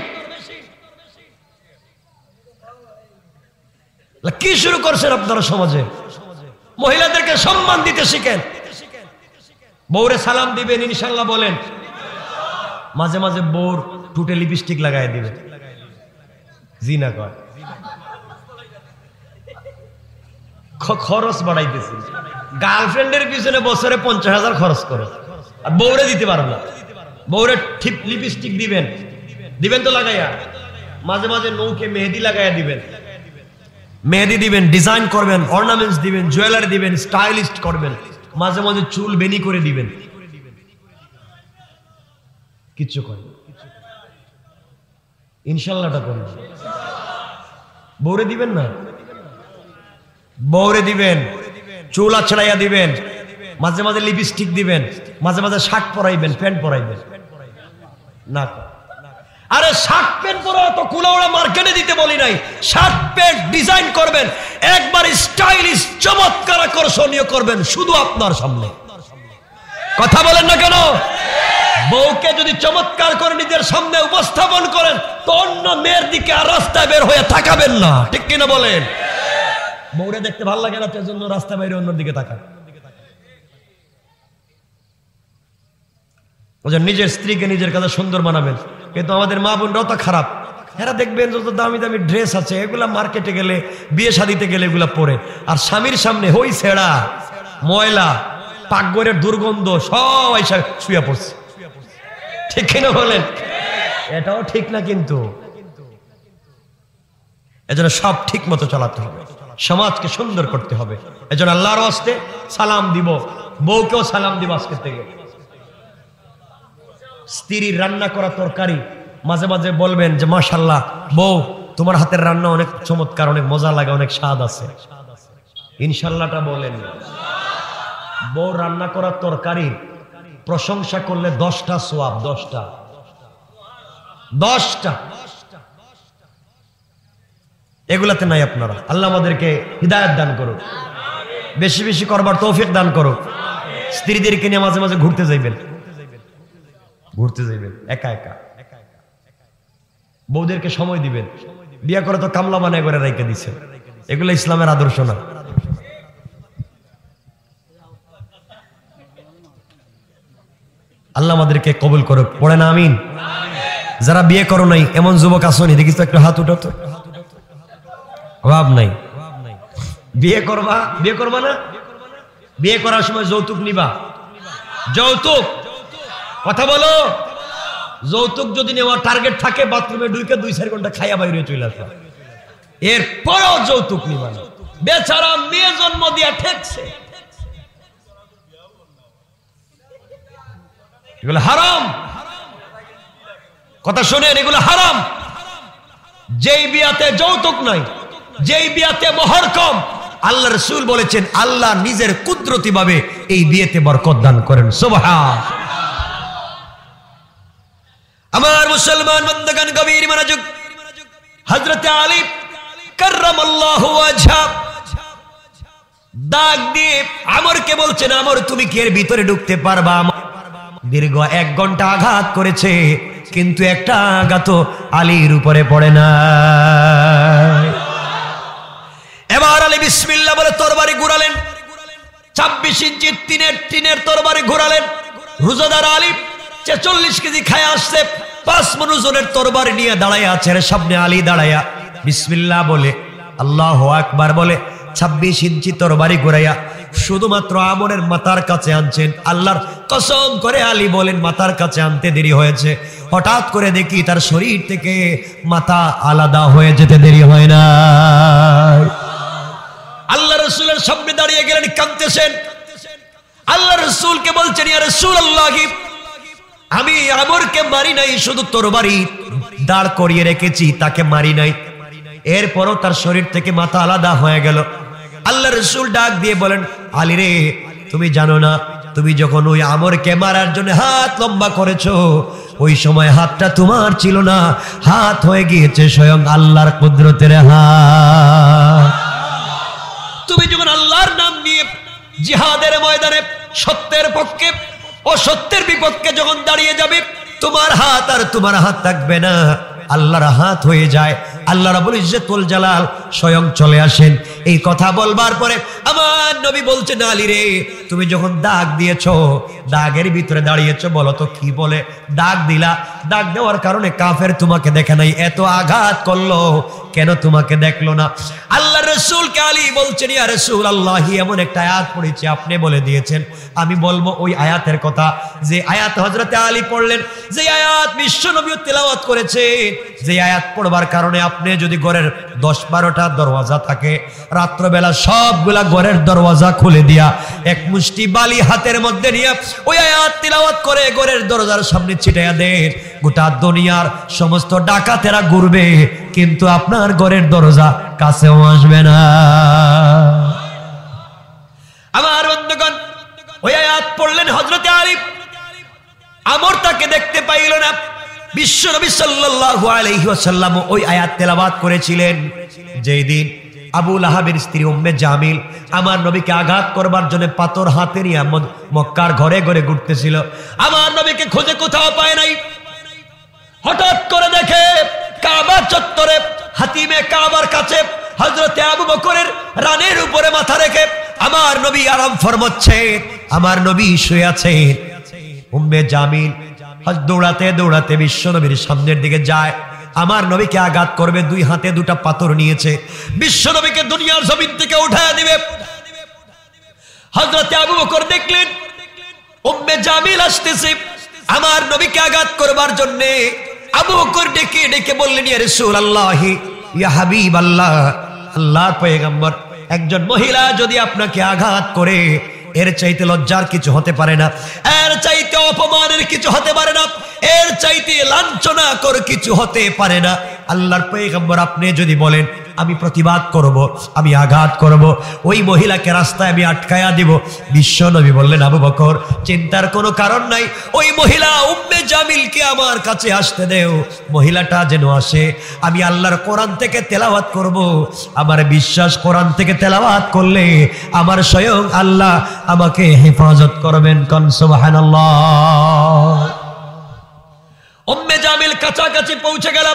কি শুরু করছেন আপনারা সমাজে? মহিলাদেরকে সম্মান দিতে শিখেন। বউরে সালাম দিবেন ইনশাআল্লাহ বলেন। মাঝে মাঝে বউর টুটে লিপস্টিক লাগাই দিবেন, জিনা কয়। খরচ বাড়াইতেছি, গার্লফ্রেন্ডের পিছনে বছরে 50,000 খরচ করো, আর বউরে দিতে পারো না। বউরে ঠিক লিপস্টিক দিবেন, দিবেন তো লাগাইয়া। মাঝে মাঝে নৌকে মেহেদি লাগাইয়া দিবেন, মেহেদি দিবেন, ডিজাইন করবেন, অর্নামেন্টস দিবেন, জুয়েলারি দিবেন, স্টাইলিস্ট করবেন। মাঝে মাঝে চুল বেনি করে দিবেন, কিচ্ছু করে ইনশাআল্লাহটা করবেন। বউরে দিবেন না? বউরে দিবেন, চুল আছড়াইয়া দিবেন, মাঝে মাঝে লিপস্টিক দিবেন, মাঝে মাঝে শার্ট পরাইবেন, প্যান্ট পরাইবেন না। আরে শার্ট প্যান্ট পরা তো কুলাওড়া মার্কেটে দিতে বলি নাই। শার্ট প্যান্ট ডিজাইন করবেন, একবার স্টাইলিশ চমৎকার আকর্ষণীয় করবেন শুধু আপনার সামনে। কথা বলেন না কেন? বউকে যদি চমৎকার করে নিজের সামনে উপস্থাপন করেন তো অন্য মেয়ের দিকে আর রাস্তায় বের হয়ে তাকাবেন না, ঠিক কিনা বলেন? বউরে দেখতে ভালো লাগে না, সেজন্য রাস্তা বাইরে অন্যদিকে তাকান। ওজন নিজের স্ত্রীকে নিজের কাছে সুন্দর বানাবেন। কিন্তু আমাদের মা বোনরাও তো খারাপ, এরা দেখবেন যত দামি দামি ড্রেস আছে এগুলা মার্কেটে গেলে বিয়ে শাদিতে গেলে এগুলা পরে, আর স্বামীর সামনে হই ছেঁড়া ময়লা পাকঘরের দুর্গন্ধ সব আইসা শুয়ে পড়ছে। ঠিক কিনা বলেন? এটাও ঠিক না। কিন্তু এজন্য সব ঠিক মতো চালাতে হবে, সমাজকে সুন্দর করতে হবে। এজন্য আল্লাহর ওয়াস্তে সালাম দিব, বউকেও সালাম দিব আজকে থেকে। স্ত্রীর রান্না করা তরকারি মাঝে মাঝে বলবেন যে মাশাআল্লাহ বউ তোমার হাতের রান্না অনেক চমৎকার, অনেক মজা লাগে, অনেক স্বাদ আছে। ইনশাআল্লাহটা বলেন। বউ রান্না করা তরকারি প্রশংসা করলে 10টা সওয়াব, 10টা। এগুলাতে নাই আপনারা। আল্লাহ আমাদেরকে হিদায়াত দান করুক, বেশি বেশি করবার তৌফিক দান করুক। স্ত্রীদেরকে নিয়ে মাঝে মাঝে ঘুরতে যাইবেন একা একা। বউদেরকে সময় দিবেন। বিয়ে করে তো কামলা বানায় করে রেখে দিছে, এগুলো ইসলামের আদর্শ না। আল্লাহ আমাদেরকে কবুল করুক, পড়ে না আমিন। যারা বিয়ে করো নাই এমন যুবক আসনি, দেখিস তো একটু হাত উঠাতো। অভাব নাই, বিয়ে করবা না? বিয়ে করার সময় যৌতুক নিবা? যৌতুক কথা বলো। যৌতুক যদি নেওয়ার টার্গেট থাকে বাথরুমে ঢুকে 2-4 ঘন্টা খাইয়া বাইরে চলে আসবা, এরপরও যৌতুক নিবা না। বেচারা মেয়ে জন্ম দিয়া ঠেকছে, এগুলো হারাম। কথা শুনেন, এগুলো হারাম। যেই বিয়াতে যৌতুক নাই, যেই বিয়াতে মোহর কম, আল্লাহ রাসূল বলেছেন আল্লাহ নিজের কুদরতি ভাবে এই বিয়েতে বরকত দান করেন। সুবহান। আমার মুসলমান বান্দাগণ গভীর মনোযোগ। হযরত আলী কাররামাল্লাহু ওয়াজহা ডাক দিয়ে আমরকে বলছেন, আমর তুমি কি এর ভিতরে ঢুকতে পারবা? দীর্ঘ 1 ঘন্টা আঘাত করেছে, কিন্তু একটা আঘাত আলীর উপরে পড়ে না। এবার আলী বিসমিল্লাহ বলে তরবারি ঘুরালেন। 26 ইঞ্চি টিনের তরবারি ঘুরালেন। রোজাদার আলী 46 কেজি খায় আসছে, 5 মণ ওজনের তরবারি নিয়ে দাঁড়ায় আছে। সামনে আলী দাঁড়ায়া বিসমিল্লাহ বলে আল্লাহু আকবার বলে 26 ইঞ্চি তরবারি ঘুরাইয়া শুধুমাত্র আমরের মাথার কাছে আনছেন। আল্লাহর কসম করে আলী বলেন মাথার কাছে আনতে দেরি হয়েছে। হঠাৎ করে দেখি তার শরীর থেকে মাথা আলাদা হয়ে যেতে দেরি হয় না। আল্লাহ রাসূলের সামনে দাঁড়িয়ে গেলেন, কাঁদতেছেন। আল্লাহ রাসূলকে বলছেন, ইয়া রাসূলুল্লাহ, আমি আমরকে মারি নাই, শুধু তরবারি দাঁড় করিয়ে রেখেছি, তাকে মারি নাই। এরপরও তার শরীর থেকে মাথা আলাদা হয়ে গেল। আল্লাহ রাসূল ডাক দিয়ে বলেন, আলী রে, তুমি জানো না তুমি যখন ওই আমরকে মারার জন্য হাত লম্বা করেছো, ওই সময় হাতটা তোমার ছিল না, হাত হয়ে গিয়েছে স্বয়ং আল্লাহর কুদরতের হাত। তুমি যখন আল্লাহর নাম নিয়ে জিহাদের ময়দানে সত্যের পক্ষে ও সত্যের বিপক্ষে যখন দাঁড়িয়ে যাবে, তোমার হাত আর তোমার হাত থাকবে না, আল্লাহর হাত হয়ে যায়। আল্লাহ রাব্বুল ইজ্জতুল জালাল স্বয়ং চলে আসেন। এই কথা বলবার পরে আমার নবী বলছেন, আলী রে, তুমি যখন দাগ দিয়েছো, দাগের ভিতরে দাঁড়িয়েছো, বলো তো কি বলে দাগ দিলা? দাগ দেওয়ার কারণে কাফের তোমাকে দেখে নাই, এত আঘাত করলো, কেন তোমাকে দেখলো না? আল্লাহ রাসূলকে আলী বলছেন, ইয়া রাসূলুল্লাহ, এমন একটা আয়াত পড়েছি, আপনি বলে দিয়েছেন, আমি বলবো ওই আয়াতের কথা। যে আয়াত হযরতে আলী পড়লেন, যে আয়াত বিশ্ব নবী তেলাওয়াত করেছে, যে আয়াত পড়বার কারণে আপনি যদি ঘরের 10-12টা দরওয়াজা থাকে, রাত্রবেলা সবগুলা ঘরের দরওয়াজা খুলে দিয়া এক মুষ্টি বালি হাতের মধ্যে নিয়ে ওই আয়াত তিলাওয়াত করে ঘরের দরজার সামনে ছিটাইয়া দেন, গোটা দুনিয়ার সমস্ত ডাকাতেরা ঘুরবে, কিন্তু আপনার ঘরের দরজা কাছেও আসবে না। আমার বন্ধুগণ, ওই আয়াত পড়লেন হযরতে আলী। আমর তাকে দেখতে পাইল না। বিশ্ব নবী সাল্লাল্লাহু আলাইহি ওয়াসাল্লাম ওই আয়াত তেলাওয়াত করেছিলেন যেই দিন আবু লাহাবের স্ত্রী উম্মে জামিল আমার নবীকে আঘাত করবার জন্য পাথর হাতে নিয়ে মক্কার ঘরে ঘরে ঘুরতেছিল। আমার নবীকে খুঁজে কোথাও পায় নাই। হঠাৎ করে দেখে কাবা চত্বরে হাতিমে কাবার কাছে হযরতে আবু বকরের রানের উপরে মাথা রেখে আমার নবী আরাম ফরমাচ্ছে, আমার নবী শুয়ে আছেন। উম্মে জামিল দৌড়াতে দৌড়াতে বিশ্ব নবীর সামনের দিকে যায়, আমার নবীকে আঘাত করবে, দুই হাতে দুটা পাথর নিয়েছে, বিশ্ব নবীকে দুনিয়ার জমিন থেকে উঠায় দিবে। হযরত আবু বকর দেখলেন উম্মে জামিল আসতেছে আমার নবীকে আঘাত করবার জন্য। আবু বকর ডেকে ডেকে বললেন, ইয়া রাসূলুল্লাহ, ইয়া হাবিবাল্লাহ, আল্লাহর পয়গম্বর, একজন মহিলা যদি আপনাকে আঘাত করে এর চাইতে লজ্জার কিছু হতে পারে না, এর চাইতে অপমানের কিছু হতে পারে না, এর চাইতে লাঞ্ছনাকর কিছু হতে পারে না। আল্লাহর পয়গম্বর, আপনি যদি বলেন আমি প্রতিবাদ করব, আমি আঘাত করব, ওই মহিলাকে রাস্তায় আমি আটকায়া দিব। বিশ্ব নবী বললেন, আবু বকর, চিন্তার কোনো কারণ নাই, ওই মহিলা উম্মে জামিলকে আমার কাছে আসতে দেও, মহিলাটা যেন আসে, আমি আল্লাহর কোরআন থেকে তেলাওয়াত করব। আমার বিশ্বাস, কোরআন থেকে তেলাওয়াত করলে আমার স্বয়ং আল্লাহ আমাকে হেফাজত করবেন। কোন সুবহানাল্লাহ। উম্মে জামিল কাছাকাছি পৌঁছে গেল,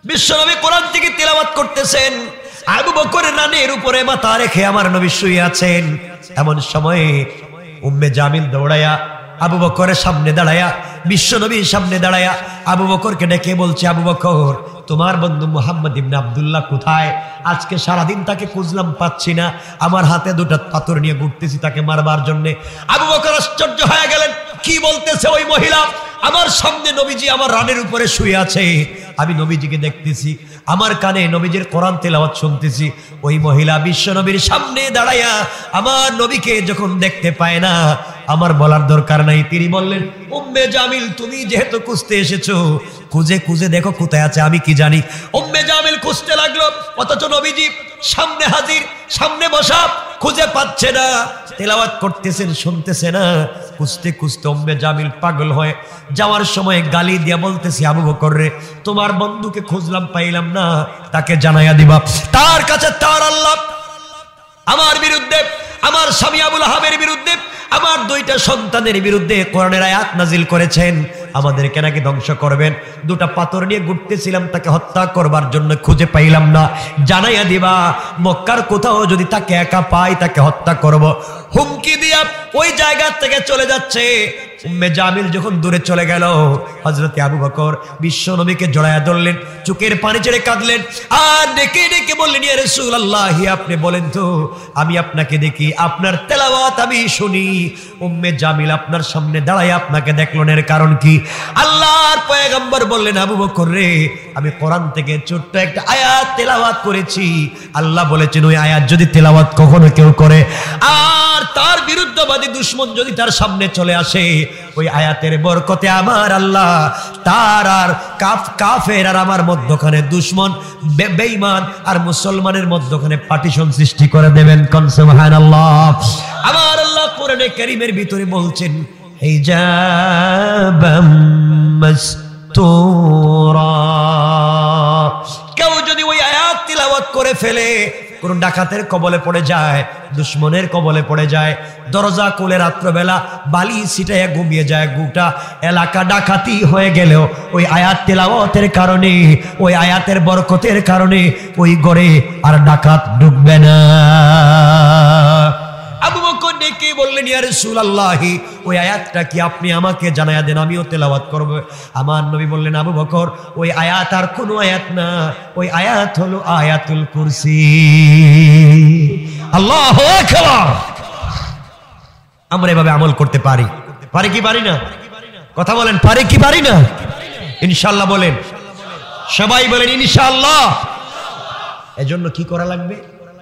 বিশ্বনবী কোরআন থেকে তিলাওয়াত করতেছেন, আবু বকরের রানের উপরে মাথা রেখে আমার নবী শুয়ে আছেন। এমন সময়ে উম্মে জামিল দৌড়ায়া আবু বকরের সামনে দাঁড়ায়া, বিশ্বনবীর সামনে দাঁড়ায়া আবু বকরকে ডেকে বলছে, আবু বকর, তোমার বন্ধু মুহাম্মদ ইবনে আব্দুল্লাহ কোথায়? আজকে সারাদিন তাকে খুঁজলাম, পাচ্ছি না, আমার হাতে দুটো পাথর নিয়ে ঘুরতেছি তাকে মারবার জন্য। আবু বকর আশ্চর্য হয়ে গেলেন, কি বলতেছে ওই মহিলা? আমার সামনে নবীজি আমার রানের উপরে শুয়ে আছে, আমি নবীজিকে দেখতেছি, আমার কানে নবীজির কোরআন তেলাওয়াত শুনতেছি। ওই মহিলা বিশ্ব নবীর সামনে দাঁড়ায়া আমার নবীকে যখন দেখতে পায় না, আমার বলার দরকার নাই, তিনি বললেন, উম্মে জামিল, তুমি যেহেতু খুঁজতে এসেছো, খুঁজে খুঁজে দেখো কোথায় আছে, আমি কি জানি। উম্মে জামিল খুঁজতে লাগলো, অথচ নবীজি সামনে হাজির, সামনে বসা, খুঁজে পাচ্ছে না, তেলাওয়াত করতেছেন, শুনতেছে না। খুঁজতে খুঁজতে উম্মে জামিল পাগল হয়ে যাওয়ার সময় গালি দিয়া বলতেছি, আবু বকর রে, তোমার বন্ধুকে খুঁজলাম, পাইলাম না, তাকে জানাইয়া দিবা, তার কাছে তার আল্লাহ আমার বিরুদ্ধে, আমার স্বামী আবু লাহাবের বিরুদ্ধে, আমার দুইটা সন্তানের বিরুদ্ধে কোরআনের আয়াত নাজিল করেছেন, আমাদেরকে নাকি ধ্বংস করবেন। দুটা পাথর নিয়ে ঘুরতেছিলাম, তাকে হত্যা করবার জন্য, খুঁজে পাইলাম না, জানাইয়া দিবা, মক্কার কোথাও যদি তাকে একা পাই তাকে হত্যা করব। হুমকি দিয়া ওই জায়গা থেকে চলে যাচ্ছে। উম্মে জামিল যখন দূরে চলে গেল, হযরত আবু বকর বিশ্ব নবীকে জড়ায়া ধরলেন, চোখের পানি ছেড়ে কাঁদলেন, আর ডেকে ডেকে বললেন, ইয়া রাসূলুল্লাহ, আপনি বলেন তো, আমি আপনাকে দেখি, আপনার তেলাওয়াত আমি শুনি, উম্মে জামিল আপনার সামনে দাঁড়ায় আপনাকে দেখলেন, এর কারণ কি? আল্লাহর পয়গম্বর বললেন, আবু বকর রে, আমি কোরআন থেকে ছোট্ট একটা আয়াত তেলাওয়াত করেছি, আল্লাহ বলেছেন ওই আয়াত যদি তেলাওয়াত কখনো কেউ করে আর তার বিরুদ্ধবাদী দুশমন যদি তার সামনে চলে আসে, ওই আয়াতের বরকতে আমার আল্লাহ তার আর কাফের আর আমার মধ্যখানে দুশমন, বেঈমান আর মুসলমানের মধ্যখানে পার্টিশন সৃষ্টি করে দেবেন। কোন সুবহানাল্লাহ। আমার আল্লাহ কোরআনে কারীমের ভিতরে বলছেন, হিজাবাম মাসতুরা, কেউ যদি ওই আয়াত তিলাওয়াত করে ফেলে, কোন ডাকাতের কবলে পড়ে যায়, দুশ্মনের কবলে পড়ে যায়, দরজা খুলে রাত্রবেলা বালি ছিটাইয়া ঘুমিয়ে যায়, গোটা এলাকা ডাকাতি হয়ে গেলেও ওই আয়াত তেলাওয়াতের কারণে, ওই আয়াতের বরকতের কারণে ওই ঘরে আর ডাকাত ঢুকবে না। আবু বকর ডেকে বললেন, ইয়া রাসূলুল্লাহ, ওই আয়াতটা কি আপনি আমাকে জানায়া দেন, আমিও তেলাওয়াত করব। আমার নবী বললেন, আবু বকর, ওই আয়াত আর কোনো আয়াত না, ওই আয়াত হলো আয়াতুল কুরসি। আল্লাহু আকবার। আমরা এভাবে আমল করতে পারি, পারি কি পারি না? কথা বলেন, পারি কি পারি না? ইনশাআল্লাহ বলেন, সবাই বলেন ইনশাআল্লাহ। এজন্য কি করা লাগবে?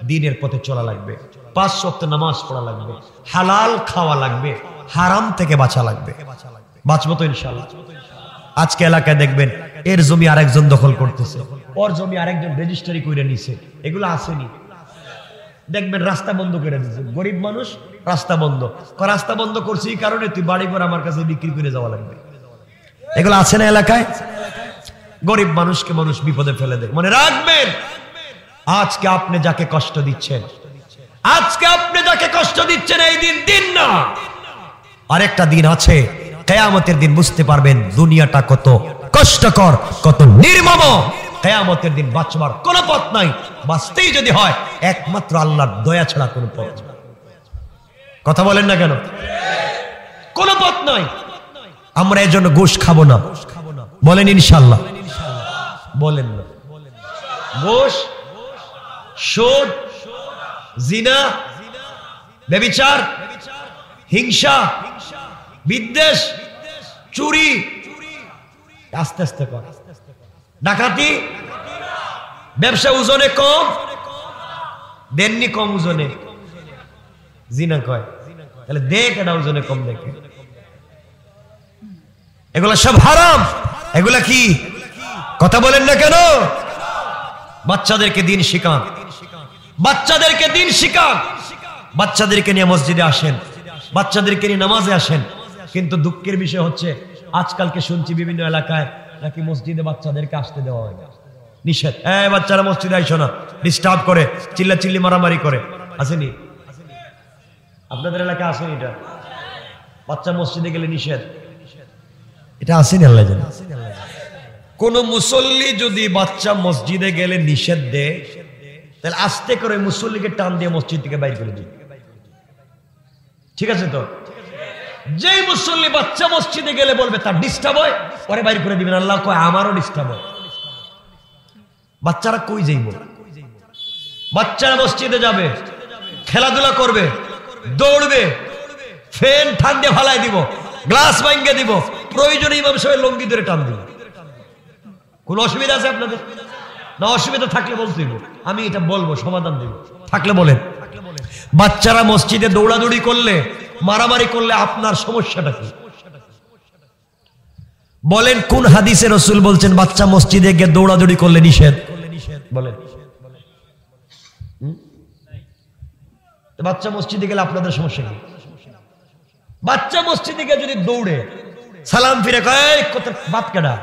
দ্বীনের পথে চলা লাগবে, 5 ওয়াক্ত নামাজ পড়া লাগবে, হালাল খাওয়া লাগবে, হারাম থেকে বাঁচা লাগবে। বাঁচবো তো ইনশাআল্লাহ। আজকে এলাকায় দেখবেন এর জমি আরেকজন দখল করতেছে, ওর জমি আরেকজন রেজিস্ট্রি করে নিছে, এগুলো আসেনি। দেখবেন রাস্তা বন্ধ করে দিচ্ছে, গরিব মানুষ, রাস্তা বন্ধ। রাস্তা বন্ধ করছি এই কারণে তুই বাড়ি করে আমার কাছে বিক্রি করে যাওয়া লাগবে, এগুলো আছে না এলাকায়? গরিব মানুষকে মানুষ বিপদে ফেলে দেয়। মনে রাখবেন, আজকে আপনি যাকে কষ্ট দিচ্ছেন, আজকে আপনি যাকে কষ্ট দিচ্ছেন, এই দিন দিন না, আরেকটা দিন আছে, কিয়ামতের দিন বুঝতে পারবেন দুনিয়াটা কত কষ্টকর, কত নির্মম। কিয়ামতের দিন বাঁচবার কোনো পথ নাই, বাঁচতেই যদি হয় একমাত্র আল্লাহর দয়া ছাড়া কোনো পথ নেই। কথা বলেন না কেন? কোনো পথ নাই। আমরা এজন্য ঘুষ খাবো না, বলেন ইনশাআল্লাহ। বলেন না। ঘুষ, সুদ, জিনা, ব্যভিচার, হিংসা, বিদ্বেষ, চুরি, আস্তে আস্তে কর, ডাকাতি, ব্যবসা ওজনে কম, দেননি কম ওজনে, জিনা কয়, তাহলে দেখ এটা ওজনে কম দেখে, এগুলা সব হারাম। এগুলা কি কথা বলেন না কেন? বাচ্চাদেরকে দিন শিখান, বাচ্চাদেরকে দিন শিখান, বাচ্চাদেরকে নিয়ে মসজিদে আসেন, বাচ্চাদেরকে নিয়ে নামাজে আসেন। কিন্তু দুঃখের বিষয় হচ্ছে আজকালকে শুনছি বিভিন্ন এলাকায় নাকি মসজিদে বাচ্চাদেরকে আসতে দেওয়া হয় না, নিষেধ। বাচ্চারা মসজিদে আইসো না, ডিস্টার্ব করে, চিল্লাচিল্লি মারামারি করে। আসেনি আপনাদের এলাকায়? আসেনি এটা? বাচ্চা মসজিদে গেলে নিষেধ, এটা আসেনি? আল্লাহ জানে। কোন মুসল্লি যদি বাচ্চা মসজিদে গেলে নিষেধ দেয়, তাহলে আস্তে করে মুসল্লিকে টান দিয়ে মসজিদ থেকে বাইর করে দিই, ঠিক আছে তো? যেই মুসল্লি বাচ্চা মসজিদে গেলে বলবে তার ডিস্টার্ব হয়, পরে বাইর করে দিবেন। আল্লাহ কয় আমারও ডিস্টার্ব হয়। বাচ্চারা কই যাইব? বাচ্চারা মসজিদে যাবে, খেলাধুলা করবে, দৌড়বে, ফ্যান ঠান্ডে ফালাই দিব, গ্লাস ভাঙিয়ে দিব, প্রয়োজনে ইমাম সাহেব লঙ্গি ধরে টান দিব। কোন অসুবিধা আছে আপনাদের? না অসুবিধা থাকলে বলতে দিব, আমি এটা বলবো, সমাধান দিব। থাকলে বলেন। বাচ্চারা মসজিদে দৌড়াদৌড়ি করলে, মারামারি করলে আপনার সমস্যাটা কি? বলেন কোন হাদিসে রাসূল বলছেন বাচ্চা মসজিদে গিয়ে দৌড়াদৌড়ি করলে নিষেধ? বলেন। বাচ্চা মসজিদে গেলে আপনাদের সমস্যা কি? বাচ্চা মসজিদে গিয়ে যদি দৌড়ে সালাম ফিরে কয় বাপ কেডা,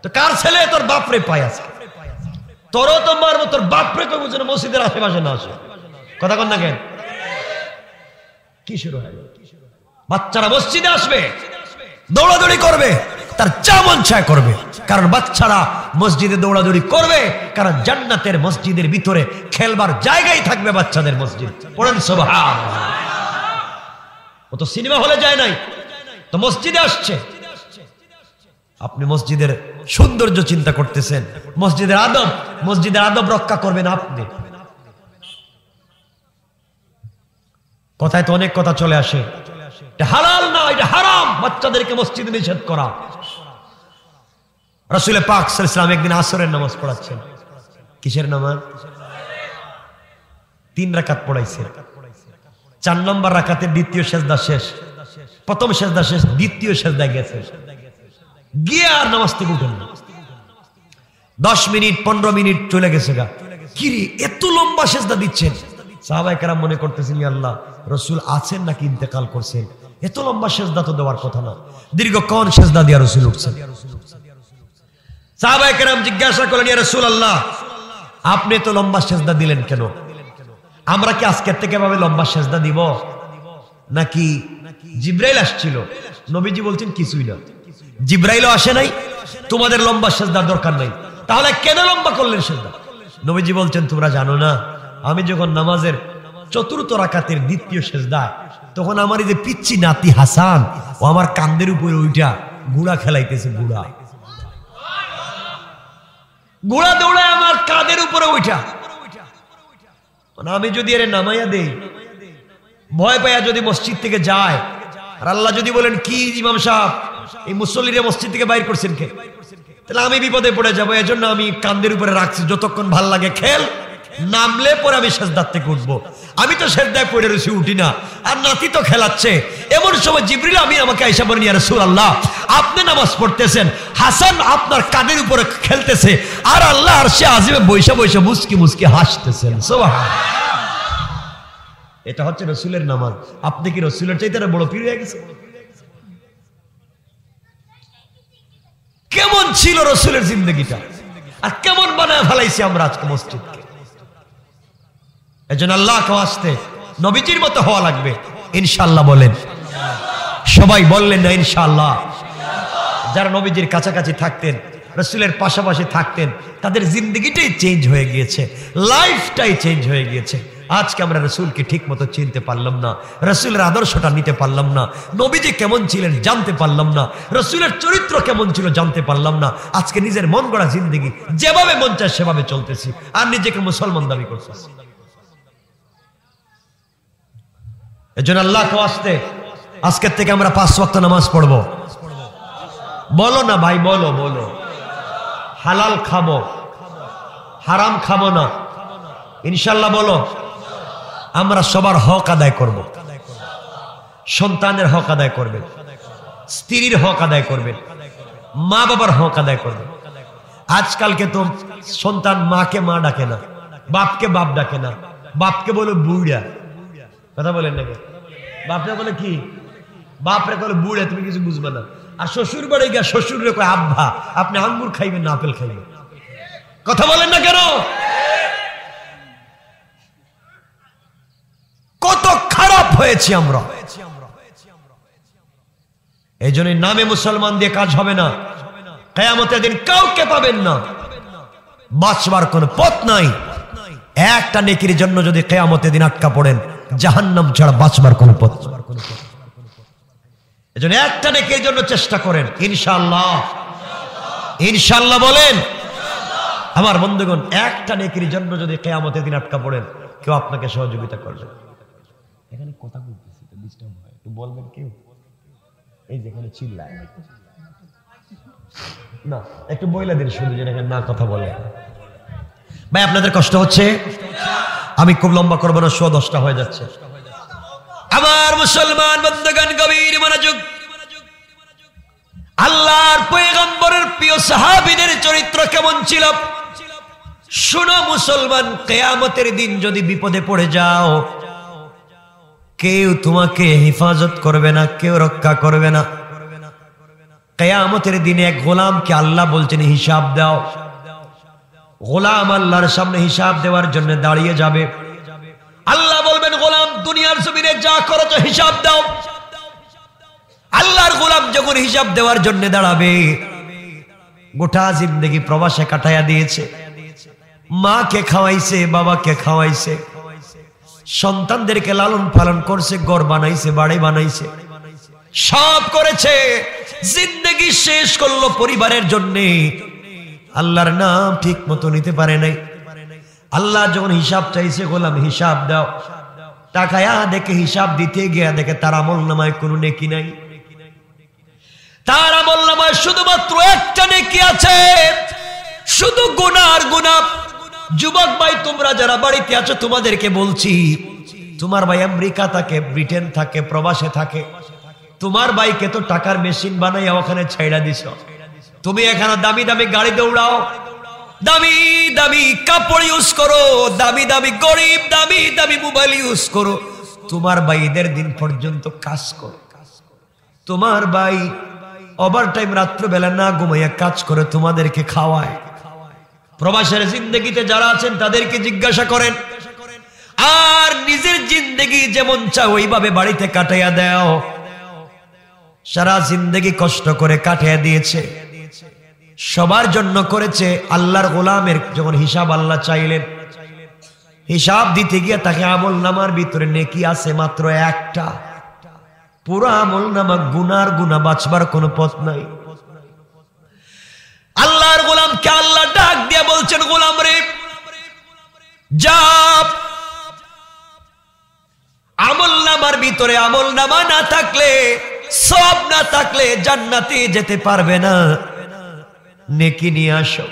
তো কার ছেলে? তোর বাপরে পায় আছে, তোরও তো মারবো, তোর বাপরে কই বুঝে মসজিদের আশেপাশে না আসে। কথা কন না কেন? কি শুরু হয়? বাচ্চারা মসজিদে আসবে, দৌড়াদৌড়ি করবে, তার যা মন চায় করবে। কারণ বাচ্চারা মসজিদে দৌড়াদৌড়ি করবে কারণ জান্নাতের মসজিদের ভিতরে খেলবার জায়গায় থাকবে বাচ্চাদের মসজিদ। পড়েন সুবহানাল্লাহ। ও তো সিনেমা হলে যায় নাই, তো মসজিদে আসছে। আপনি মসজিদের সৌন্দর্য চিন্তা করতেছেন, মসজিদের আদব রক্ষা করবেন আপনি। কথায় তো অনেক কথা চলে আসে, এটা হালাল না, এটা হারাম, বাচ্চাদেরকে মসজিদে নিষেধ করা। রাসূল পাক সাল্লাল্লাহু আলাইহি ওয়াসাল্লাম একদিন আসরের নামাজ পড়াচ্ছেন। কিসের নামাজ? 3 রাকাত পড়াইছে। 4 নম্বর রাকাতের দ্বিতীয় সেজদা শেষ, প্রথম সেজদা শেষ, দ্বিতীয় সেজদা গেছে, গিয়ে আর নামাজ থেকে উঠেন না। 10 মিনিট 15 মিনিট চলে গেছে গা। কিরে এত লম্বা সেজদা দিচ্ছেন? সাহাবায়ে কেরাম মনে করতেছেন ইয়া আল্লাহ, রাসূল আছেন নাকি ইন্তেকাল করছেন? এত লম্বা সেজদা তো দেওয়ার কথা না। দীর্ঘক্ষণ সেজদা দিয়ে রাসূল উঠছেন। সাহাবায়ে কেরাম জিজ্ঞাসা করলেন ইয়া রাসূলুল্লাহ, আপনি তো লম্বা সেজদা দিলেন কেন? আমরা কি আজকের থেকে ভাবে লম্বা সেজদা দিব নাকি জিবরাইল আসছিল? নবীজি বলছেন কিছুই না, জিবরাইলও আসে নাই, তোমাদের লম্বা সেজদার দরকার নাই, তাহলে কেন লম্বা করলেন সেজদা? নবীজি বলছেন তোমরা জানো না, আমি যখন নামাজের 4র্থ রাকাতের দ্বিতীয় সেজদা, তখন আমার এই যে পিচ্চি নাতি হাসান ও আমার কাঁধের উপরে ওইটা গুড়া খেলাইতেছে, গুড়া দৌড়ায় আমার কাঁধের উপরে ওইটা। আমি যদি এর নামাইয়া দেই, ভয় পাইয়া যদি মসজিদ থেকে যায়, আর আল্লাহ যদি বলেন কি ইমাম সাহেব এই মুসল্লিরা মসজিদ থেকে বাইর করছেন কে, তাহলে আমি বিপদে পড়ে যাবো। এজন্য আমি কাঁধের উপরে রাখছি, যতক্ষণ ভাল লাগে খেল, নামলে পরে আমি সেজদার থেকে উঠবো। আমি তো সেজদায় পড়ে রয়েছি, উঠি না, আর নাতি তো খেলাচ্ছে। এমন সময় জিবরিল আমি আমাকে আয়েশা বলেন ইয়া রাসূলুল্লাহ, আপনি নামাজ পড়তেছেন, হাসান আপনার কাঁধের উপরে খেলতেছে, আর আল্লাহ আরশে আজিমে বৈশা বৈশা মুস্কি মুস্কি হাসতেছেন। সুবহানাল্লাহ। এটা হচ্ছে রাসূলের নামাজ। আপনি কি রাসূলের চাইতে বড় পীর হয়ে গেছে? কেমন ছিল রাসূলের জিন্দেগিটা, আর কেমন বানায় ফেলাইছি আমরা আজকে মসজিদকে। এজন্য আল্লাহকে আসতে নবীজির মতো হওয়া লাগবে ইনশাআল্লাহ। বলেন সবাই, বললেন না ইনশাআল্লাহ? যারা নবীজির কাছাকাছি থাকতেন, রাসূলের পাশাপাশি থাকতেন, তাদের জিন্দেগিটাই চেঞ্জ হয়ে গিয়েছে, লাইফটাই চেঞ্জ হয়ে গিয়েছে। আজকে আমরা রাসূলকে ঠিক মতো চিনতে পারলাম না, রাসূলের আদর্শটা নিতে পারলাম না, নবীজি কেমন ছিলেন জানতে পারলাম না, রাসূলের চরিত্র কেমন ছিল জানতে পারলাম না। আজকে নিজের মন গড়া জিন্দেগি যেভাবে মন চায় সেভাবে চলতেছি আর নিজেকে মুসলমান দাবি করতেছি। এজন্য আল্লাহকে ওয়াস্তে আজকের থেকে আমরা 5 ওয়াক্ত নামাজ পড়বো। বলো না ভাই, বলো বলো। হালাল খাবো, হারাম খাবো না, ইনশাল্লাহ বলো। আমরা সবার হক আদায় করব, সন্তানের হক আদায় করবেন, স্ত্রীর হক আদায় করবেন, মা বাবার হক আদায় করবেন। আজকালকে তো সন্তান মাকে মা ডাকে না, বাপকে বাপ ডাকে না, বাপকে বলে বুড়া। কথা বলেন নাকি? বাপরে বলে কি? বাপরে বলে বুড়া, তুমি কিছু বুঝবে না। আর শ্বশুর বাড়ি গিয়া শ্বশুরে কয় আব্বা, আপনি আঙ্গুর খাইবেন না আপেল খাইবেন। কথা বলেন না কেন? কত খারাপ হয়েছি আমরা। এই জন্য নামে মুসলমান দিয়ে কাজ হবে না। কিয়ামতের দিন কাউকে পাবেন না, বাঁচবার কোনো পথ নাই। একটা নেকির জন্য যদি কিয়ামতের দিন আটকা পড়েন, জাহান্নাম ছাড়া বাঁচবার কোনো পথ নেই। এজন্য একটা নেকির জন্য চেষ্টা করেন, ইনশাআল্লাহ। ইনশাআল্লাহ বলেন। আমার বন্ধুগণ, একটা নেকির জন্য যদি কিয়ামতের দিন আটকা পড়েন, কেউ আপনাকে সহযোগিতা করবে। এখানে কথা বলতেছি তো ডিস্টার্ব হয়, একটু বলবেন কেউ? এই যেখানে চিল্লায় না, একটু বইলা দিন শুধু, যেন এখানে না কথা বলে। ভাই আপনাদের কষ্ট হচ্ছে? আমি খুব লম্বা করবো না, 10:10 হয়ে যাচ্ছে। আমার মুসলমান বন্ধুগণ, গভীর মনোযোগ। আল্লাহর পয়গম্বরের প্রিয় সাহাবীদের চরিত্র কেমন ছিল শুনো মুসলমান। কিয়ামতের দিন যদি বিপদে পড়ে যাও, কেউ তোমাকে হেফাজত করবে না, কেউ রক্ষা করবে না। কিয়ামতের দিনে এক গোলামকে আল্লাহ বলছেন হিসাব দাও। গোলাম আল্লাহর সামনে হিসাব দেওয়ার জন্য দাঁড়িয়ে যাবে। আল্লাহ বলবেন, গোলাম দুনিয়ার জমিনে যা করছো হিসাব দাও। আল্লাহর গোলাম যখন হিসাব দেওয়ার জন্য দাঁড়াবে, গোটা জিন্দেগি প্রবাসে কাটাইয়া দিয়েছে, মাকে খাওয়াইছে, বাবাকে খাওয়াইছে, সন্তানদেরকে লালন পালন করছে, ঘর বানাইছে, বাড়ি বানাইছে, সব করেছে, জিন্দেগি শেষ করলো পরিবারের জন্য। আল্লাহর নাম ঠিক মতো নিতে পারে নাই। আল্লাহ যখন হিসাব চাইছে, গোলাম হিসাব দাও, টাকায়া দেখে হিসাব দিতে গিয়া দেখে তার আমল নামায় কোনো নেকি নাই। তার আমল নামায় শুধুমাত্র একটা নেকি আছে, শুধু গুনার গুনাহ। যুবক ভাই, তোমরা যারা বাড়িতে আছো তোমাদেরকে বলছি, তোমার ভাই আমেরিকা থাকে, ব্রিটেন থাকে, প্রবাসে থাকে, তোমার ভাইকে তো টাকার মেশিন বানাইয়া ওখানে ছাইড়া দিছ। তুমি এখানে দামি দামি গাড়ি দৌড়াও, দামি দামি কাপড় ইউজ করো, দামি দামি গরিব, দামি দামি মোবাইল ইউজ করো। তোমার ভাই ঈদের দিন পর্যন্ত কাজ করো। তোমার ভাই ওভারটাইম রাত্রবেলা না ঘুমাইয়া কাজ করে তোমাদেরকে খাওয়ায়। প্রবাসের জিন্দেগিতে যারা আছেন তাদেরকে জিজ্ঞাসা করেন, আর নিজের জিন্দেগি যেমন চাও ওইভাবে বাড়িতে কাটাইয়া দাও। সারা জিন্দেগি কষ্ট করে কাটিয়ে দিয়েছে, সবার জন্য করেছে। আল্লাহর গোলামের যখন হিসাব আল্লাহ চাইলেন, হিসাব দিতে গিয়ে তাকে আমল নামার ভিতরে নেকি আছে মাত্র একটা। পুরো আমল নামা গুনার গুনাহ, বাঁচবার কোনো পথ নাই। আল্লাহর গোলামকে আল্লাহ ডাক দিয়ে বলছেন, গোলাম রে যা, আমল নামার ভিতরে আমল নামা না থাকলে, সব না থাকলে জান্নাতে যেতে পারবে না, নেকি নিয়ে আসো।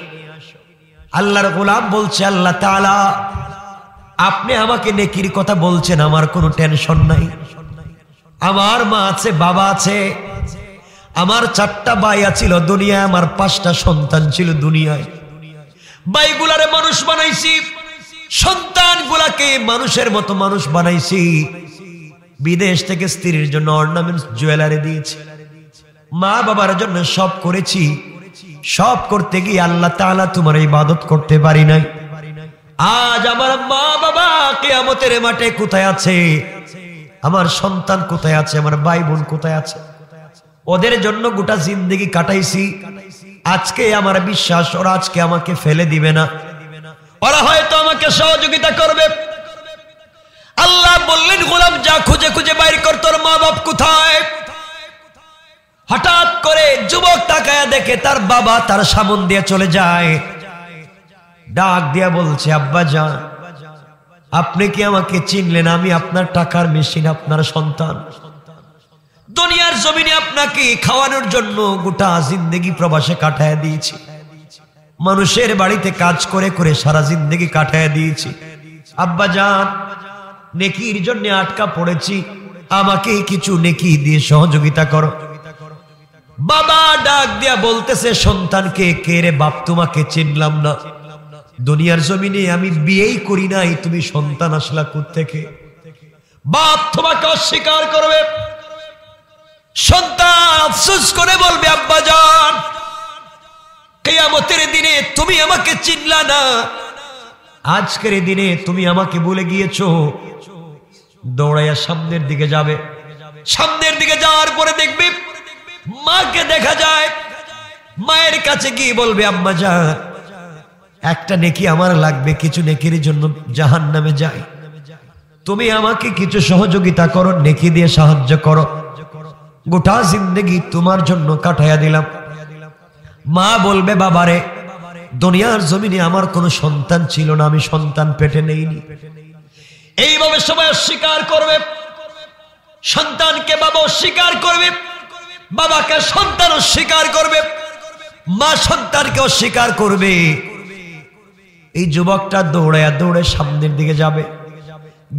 আল্লাহর গোলাম বলছে, আল্লাহ তাআলা আপনি আমাকে নেকির কথা বলছেন, আমার কোনো টেনশন নাই। আমার মা আছে, বাবা আছে, আমার 4টা ভাই ছিল দুনিয়ায়, আমার 5টা সন্তান ছিল দুনিয়ায়। ভাইগুলারে মানুষ বানাইছি, সন্তানগুলাকে মানুষের মতো মানুষ বানাইছি। বিদেশ থেকে স্ত্রীর জন্য অর্নামেন্টস, জুয়েলারি দিয়েছি, মা বাবার জন্য সব করেছি। সব করতে গিয়ে আল্লাহ তাআলা তোমার ইবাদত করতে পারি নাই। আজ আমার মা বাবা কিয়ামতের মাঠে কোথায় আছে? আমার সন্তান কোথায় আছে? আমার ভাই বোন কোথায় আছে? ওদের জন্য গোটা জিন্দেগি কাটাইছি। আজকে আমার বিশ্বাস ওরা আজকে আমাকে ফেলে দিবে না, ওরা হয়তো আমাকে সহযোগিতা করবে। আল্লাহ বললেন গোলাম যা খুঁজে খুঁজে বাইর কর তোর মা বাপ কোথায়। হঠাৎ করে যুবক তাকায়া দেখে তার বাবা তার সামন দিয়ে চলে যায়। ডাক দিয়া বলছে আব্বা জান আপনি কি আমাকে চিনলেন? আমি আপনার টাকার মেশিন, আপনার সন্তান। দুনিয়ার জমিনে আপনাকে খাওয়ানোর জন্য গোটা জিন্দেগি প্রবাসে কাটায় দিয়েছি, মানুষের বাড়িতে কাজ করে করে সারা জিন্দেগি কাটায় দিয়েছি। আব্বা জান নেকির জন্য আটকা পড়েছি, আমাকে কিছু নেকি দিয়ে সহযোগিতা করো। বাবা ডাক দিয়া বলতেছে সন্তানকে, কে রে বাপ তোমাকে চিনলাম না, দুনিয়ার জমিনে আমি বিয়েই করি নাই, তুমি সন্তান আসলা কোত্থেকে? বাপ তোমাকে অস্বীকার করবে। সন্তান আফসোস করে বলবে আব্বা জান কিয়ামতের দিনে তুমি আমাকে চিনলা না, আজকের দিনে তুমি আমাকে ভুলে গিয়েছো। দৌড়াইয়া সামনের দিকে যাবে। সামনের দিকে যাওয়ার পরে দেখবে মাকে দেখা যায়। মায়ের কাছে গিয়ে বলবে আম্মা জান একটা নেকি আমার লাগবে, কিছু নেকির জন্য জাহান্নামে যাই, তুমি আমাকে কিছু সহযোগিতা করো, নেকি দিয়ে সাহায্য করো, গোটা জিন্দেগি তোমার জন্য কাটাইয়া দিলাম। মা বলবে বাবারে দুনিয়ার জমিনে আমার কোনো সন্তান ছিল না, আমি সন্তান পেটে নেইনি। এইভাবে সবাই অস্বীকার করবে, সন্তানকে বাবা অস্বীকার করবে, বাবাকে সন্তান অস্বীকার করবে, মা সন্তানকে অস্বীকার করবে। এই যুবকটা দৌড়ায়া দৌড়ে সামনের দিকে যাবে,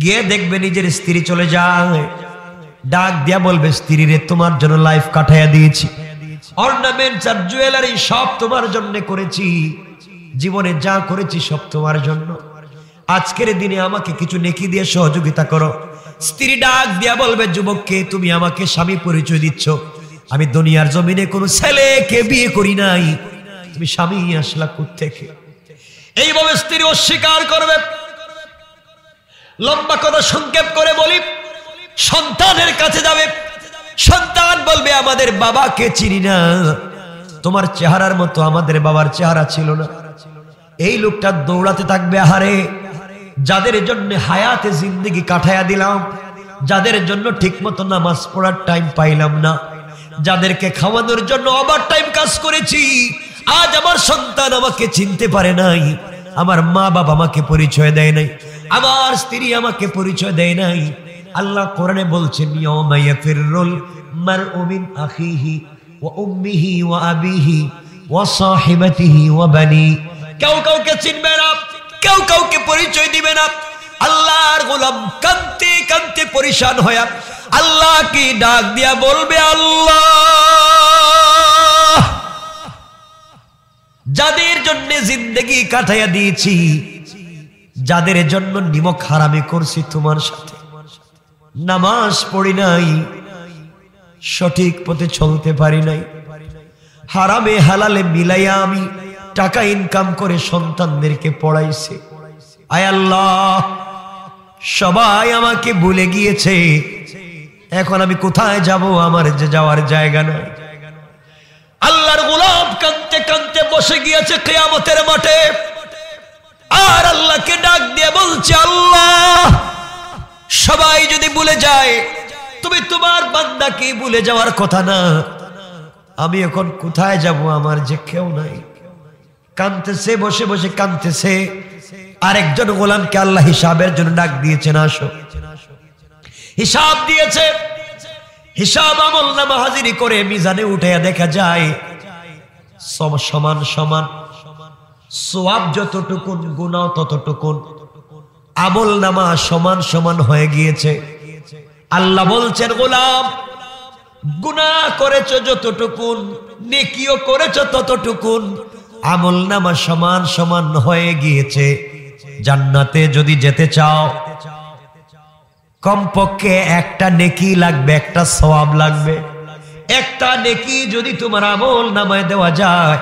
গিয়ে দেখবে নিজের স্ত্রী চলে যায়। ডাক দিয়া বলবে স্ত্রী রে তোমার জন্য লাইফ কাটাইয়া দিয়েছি, অর্নামেন্টস আর জুয়েলারি সব তোমার জন্য করেছি, জীবনে যা করেছি সব তোমার জন্য, আজকের দিনে আমাকে কিছু নেকি দিয়ে সহযোগিতা করো। স্ত্রী ডাক দিয়া বলবে যুবককে তুমি আমাকে স্বামী পরিচয় দিচ্ছ, আমি দুনিয়ার জমিনে কোনো ছেলেকে বিয়ে করি নাই, তুমি স্বামী আসলা কোত্থেকে? এইভাবে স্ত্রী অস্বীকার করবে। লম্বা কথা সংক্ষেপ করে বলি, সন্তানের কাছে যাবে, সন্তান বলবে আমাদের বাবাকে চিনি না, তোমার চেহারার মতো আমাদের বাবার চেহারা ছিল না। এই লোকটা দৌড়াতে থাকবে, আহারে যাদের জন্য হায়াতে জিন্দেগি কাটাইয়া দিলাম, যাদের জন্য ঠিক মতো নামাজ পড়ার টাইম পাইলাম না, যাদেরকে খাওয়ানোর জন্য ওভার টাইম কাজ করেছি, আজ আমার সন্তান আমাকে চিনতে পারে নাই, আমার মা বাবা আমাকে পরিচয় দেয় নাই, আমার স্ত্রী আমাকে পরিচয় দেয় নাই। আল্লাহ কোরআনে বলছেন ইয়াউমা ইয়াফিরুল মারউ মিন আখিহি ওয়া উম্মিহি ওয়া আবিহি ওয়া সাহিবাতিহি ওয়া বানি। কেউ কাউকে চিনবে না, কেউ কাউকে পরিচয় দিবে না। আল্লাহর গোলাম কাঁদতে কাঁদতে পরিশান হয়ে আল্লাহ কি ডাক দিয়া বলবে আল্লাহ যাদের জন্য জিন্দেগি কাটাইয়া দিয়েছি, যাদের জন্য নিমক হারামি করছি তোমার সাথে, নামাজ পড়ি নাই, সঠিক পথে চলতে পারি নাই, হারামে হালালে মিলাইয়া আমি টাকা ইনকাম করে সন্তানদেরকে পড়াইছে, আয় আল্লাহ সবাই আমাকে ভুলে গিয়েছে, এখন আমি কোথায় যাব? আমার যে যাওয়ার জায়গা নাই। আল্লাহর গোলাম কাঁদতে কাঁদতে বসে গিয়েছে কিয়ামতের মাঠে, আর আল্লাহকে ডাক দিয়ে বলছে আল্লাহ সবাই যদি ভুলে যায়, তুমি তোমার বান্দাকে ভুলে যাওয়ার কথা না, আমি এখন কোথায় যাব? আমার যে কেউ নাই। কাঁদতেছে, বসে বসে কাঁদতেছে। আরেকজন গোলামকে আল্লাহ হিসাবের জন্য ডাক দিয়েছেন, আসো। হিসাব দিয়েছে, হিসাব আমল নামা হাজিরি করে মিজানে উঠাইয়া দেখা যায় সব সমান সমান, সওয়াব যতটুকুন গুনাহ ততটুকুন, আমল নামা সমান সমান হয়ে গিয়েছে। আল্লাহ বলছেন গোলাম গুনাহ করেছো যতটুকুন, নেকিও করেছো ততটুকুন, আমল নামা সমান সমান হয়ে গিয়েছে। জান্নাতে যদি যেতে চাও কমপক্ষে একটা নেকি লাগবে, একটা সওয়াব লাগবে। একটা নেকি যদি তোমার আমল নামায় দেওয়া যায়,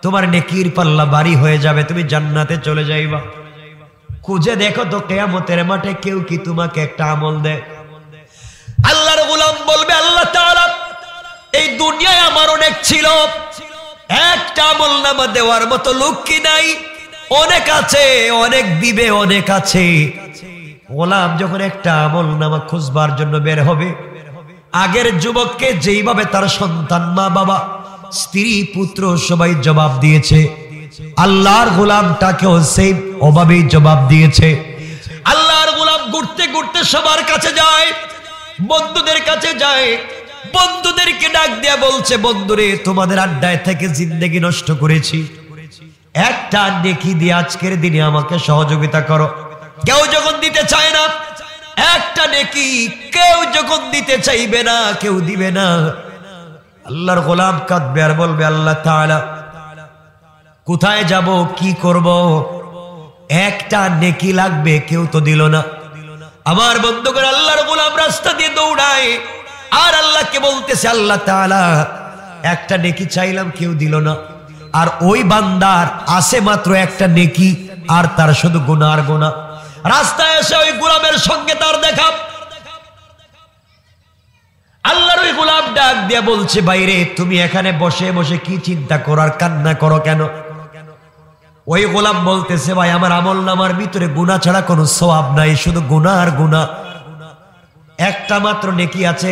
তোমার নেকির পাল্লা ভারী হয়ে যাবে, তুমি জান্নাতে চলে যাইবা। খুঁজে দেখো তো কিয়ামতের মাঠে কেউ কি তোমাকে একটা আমল দেয়? আল্লাহর গোলাম বলবে আল্লাহ তাআলা এই দুনিয়ায় আমার অনেক ছিল, একটা আমল নামা দেওয়ার মতো লোক কি নাই? অনেক আছে, অনেক দিবে, অনেক আছে, গোলাম যখন একটা আমল নামা খুঁজবার জন্য বের হবে, আগের যুবককে যেইভাবে তার সন্তান, মা বাবা, স্ত্রী, পুত্র সবাই জবাব দিয়েছে, আল্লাহর গোলামটাকেও সেই অভাবেই জবাব দিয়েছে। আল্লাহর গোলাম ঘুরতে ঘুরতে সবার কাছে যায়, বন্ধুদের কাছে যায়, বন্ধুদেরকে ডাক দিয়া বলছে, বন্ধুরে তোমাদের আড্ডায় থেকে জিন্দেগি নষ্ট করেছি, একটা নেকি দিয়ে আজকের দিনে আমাকে সহযোগিতা করো। কেউ যখন দিতে চায় না, একটা নেকি কেউ যখন দিতে চাইবে না, কেউ দিবে না, আল্লাহর গোলাম কাঁদবে আর বলবে, আল্লাহ তাআলা কোথায় যাব, কি করব, একটা নেকি লাগবে, কেউ তো দিল না। আমার বন্ধুগণ, আল্লাহর গোলাম রাস্তা দিয়ে দৌড়ায় আর আল্লাহকে বলতেছে, আল্লাহ তাআলা একটা নেকি চাইলাম, কেউ দিল না। আর ওই বান্দার আছে মাত্র একটা নেকি, আর তার শুধু গুনাহ আর গুনাহ। রাস্তায় এসে ওই গোলামের সঙ্গে তার দেখা, আল্লাহর ওই গোলাম ডাক দিয়া বলছে, বাইরে তুমি এখানে বসে বসে কি চিন্তা করো আর কান্না করো কেন? ওই গোলাম বলতেছে, ভাই আমার আমল নামার ভিতরে গুনাহ ছাড়া কোনো সওয়াব নাই, শুধু গুনাহ আর গুনাহ। একটা মাত্র নেকি আছে,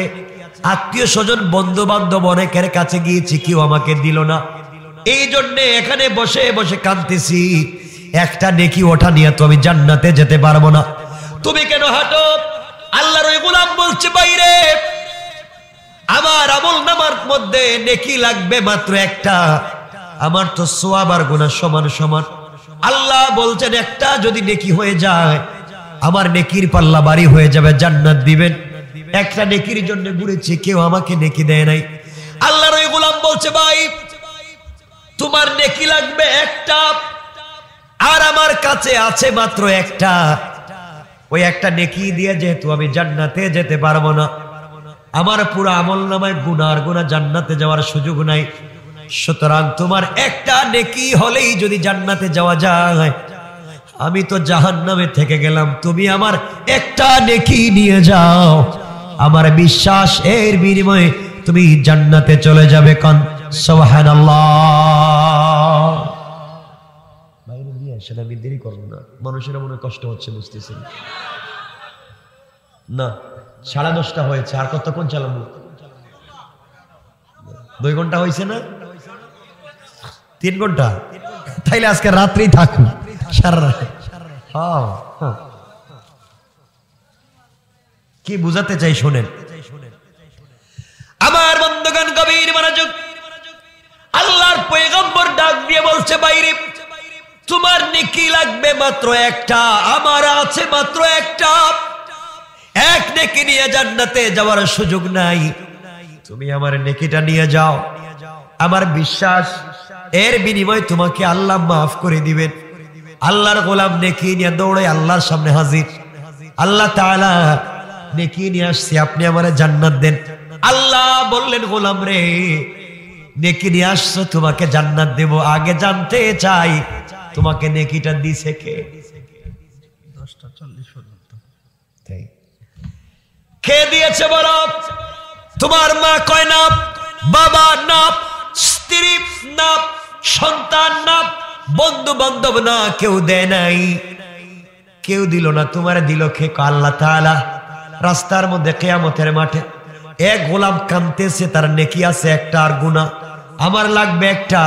আত্মীয় স্বজন বন্ধু বান্ধব অনেকের কাছে গিয়েছি, কেউ আমাকে দিল না, এই জন্য এখানে বসে বসে কাঁদতেছি। একটা নেকি ওঠা নিয়ে তো আমি জান্নাতে যেতে পারবো না, তুমি কেন হাঁটো? আল্লাহর ওই গোলাম বলছে, বাইরে আমার আমল নামার মধ্যে নেকি লাগবে মাত্র একটা, আমার তো সওয়াব আর গুনাহ সমান সমান। আল্লাহ বলছেন, একটা যদি নেকি হয়ে যায় আমার নেকির পাল্লা ভারী হয়ে যাবে, জান্নাত দিবেন। একটা নেকির জন্য ঘুরেছি, কেউ আমাকে নেকি দেয় নাই। আল্লাহর ওই গোলাম বলছে, ভাই তোমার নেকি লাগবে একটা, আর আমার কাছে আছে মাত্র একটা, ওই একটা নেকি দিয়ে যেহেতু আমি জান্নাতে যেতে পারবো না, আমার পুরো আমল নামায় গুনাহ আর গুনাহ, জান্নাতে যাওয়ার সুযোগ নাই, সুতরাং তোমার একটা নেকি হলেই যদি জান্নাতে যাওয়া যায়, আমি তো জাহান্নামে থেকে গেলাম, তুমি আমার একটা নেকি নিয়ে যাও, আমার বিশ্বাস এর বিনিময়ে তুমি জান্নাতে চলে যাবে। কোন সুবহানাল্লাহ। বাইরে নিয়ে আসেন, আমি দেরি করবো না, মানুষের মনে কষ্ট হচ্ছে, বুঝতেছেন না? 10:30 হয়েছে, আর কতক্ষণ চালাবো? 2 ঘন্টা হয়েছে না? 3 ঘন্টা? তাইলে আজকে রাত্রেই থাকুন, সারা রাত। কি বুঝাতে চাই শোনেন আমার বন্ধুগণ, গভীর মনোযোগ। আল্লাহর পয়গম্বর ডাক দিয়ে বলছে, বাইরে তোমার নেকি লাগবে মাত্র একটা, আমার আছে মাত্র একটা, এক নেকি নিয়ে জান্নাতে যাওয়ার সুযোগ নাই, তুমি আমার নেকিটা নিয়ে যাও, আমার বিশ্বাস এর বিনিময়ে তোমাকে আল্লাহ মাফ করে দিবেন। আল্লাহর গোলাম নেকি নিয়ে দৌড়ে আল্লাহর সামনে হাজির। আল্লাহ তাআলা নেকি নিয়ে আসছি, আপনি আমারে জান্নাত দেন। আল্লাহ বললেন, গোলাম রে নেকি নিয়ে আসছো, তোমাকে জান্নাত দেব, আগে জানতে চাই তোমাকে নেকিটা দিছে কে? 10:40 পর্যন্ত কে দিয়েছে বলো? তোমার মা কয় না, বাবা না, স্ত্রী না, সন্তান না, বন্ধু বান্ধব না, কেউ দেয় নাই, কেউ দিল না, তোমার দিল কে? আল্লাহ তাআলা। রাস্তার মধ্যে কিয়ামতের মাঠে এক গোলাম কাঁদতেছে, তার নেকি আছে একটা আর গুনাহ আমার লাগবে একটা,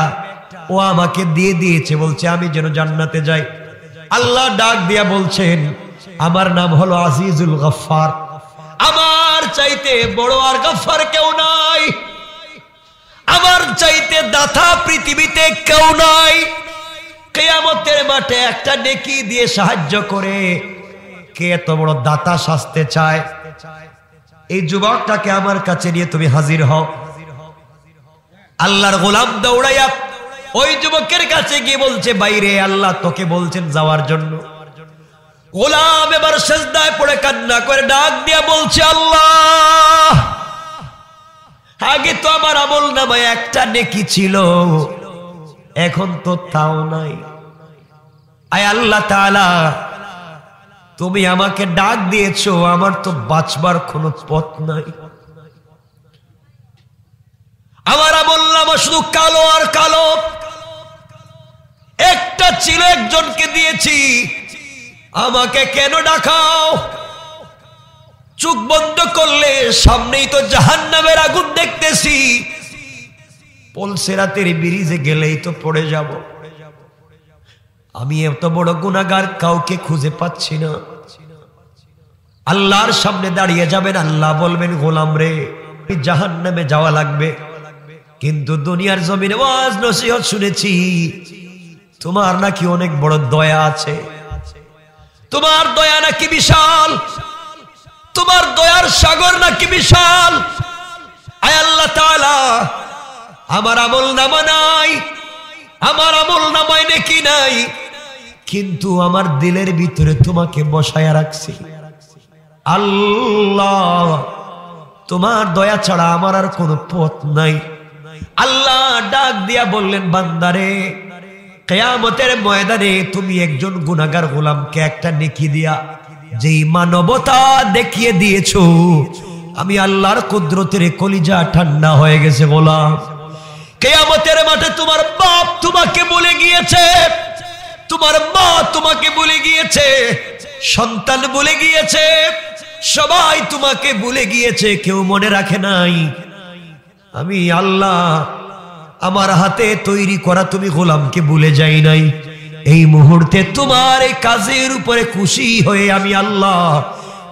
ও আমাকে দিয়ে দিয়েছে, বলছে আমি যেন জান্নাতে যাই। আল্লাহ ডাক দিয়া বলছেন, আমার নাম হলো আজিজুল গফফার, আমার চাইতে বড় আর গফফার কেউ নাই, আমার চাইতে দাতা পৃথিবীতে কেউ নাই। কিয়ামতের মাঠে একটা নেকি দিয়ে সাহায্য করে কে এত বড় দাতা সাজতে চায়? এই যুবকটাকে আমার কাছে নিয়ে তুমি হাজির হও। আল্লাহর গোলাম দৌড়াইয়া ওই যুবকের কাছে গিয়ে বলছে, বাইরে আল্লাহ তোকে বলছেন যাওয়ার জন্য। গোলাম এবার সিজদায় পড়ে কান্না করে ডাক দিয়া বলছে, আল্লাহ আগে তো আমার আমল নামায় একটা নেকি ছিল, এখন তো তাও নাই। আয় আল্লাহ তাআলা, তুমি আমাকে ডাক দিয়েছো, আমার তো বাঁচবার কোনো পথ নাই, আমার আমল নামা শুধু কালো আর কালো। একটা ছিল, একজনকে দিয়েছি, আমাকে কেন ডাকাও? চোখ বন্ধ করলে সামনেই তো জাহান্নামের আগুন দেখতেছি, পলসেরাতের ব্রিজে গেলেই তো পড়ে যাব। আমি এত বড় গুনাহগার, কাউকে খুঁজে পাচ্ছি না। আল্লাহর সামনে দাঁড়িয়ে যাবেন, আল্লাহ বলবেন গোলাম রে জাহান্নামে যাওয়া লাগবে, কিন্তু দুনিয়ার জমিনে ওয়াজ নসিহত শুনেছি তোমার নাকি অনেক বড় দয়া আছে, তোমার দয়া নাকি বিশাল, তোমার দয়ার সাগর নাকি বিশাল। আয় আল্লাহ তাআলা, আমার আমল নামা নাই, আমার আমল নামায় নেকি নাই, কিন্তু আমার দিলের ভিতরে তোমাকে বসায়া রাখছি। আল্লাহ, তোমার দয়া ছাড়া আমার আর কোনো পথ নাই। আল্লাহ ডাক দিয়া বললেন, বান্দারে কিয়ামতের ময়দানে তুমি একজন গুনাহগার গোলামকে একটা নেকি দিয়া যেই মানবতা দেখিয়ে দিয়েছো, আমি আল্লাহর কুদরতের কলিজা ঠান্ডা হয়ে গেছে গোলাম। কিয়ামতের মাঠে তোমার বাপ তোমাকে বলে গিয়েছে, তোমার মা তোমাকে বলে গিয়েছে, সন্তান বলে গিয়েছে, সবাই তোমাকে ভুলে গিয়েছে, কেউ মনে রাখে নাই। আমি আল্লাহ আমার হাতে তৈরি করা তুমি গোলামকে ভুলে যাই নাই। এই মুহূর্তে তোমার এই কাজের উপরে খুশি হয়ে আমি আল্লাহ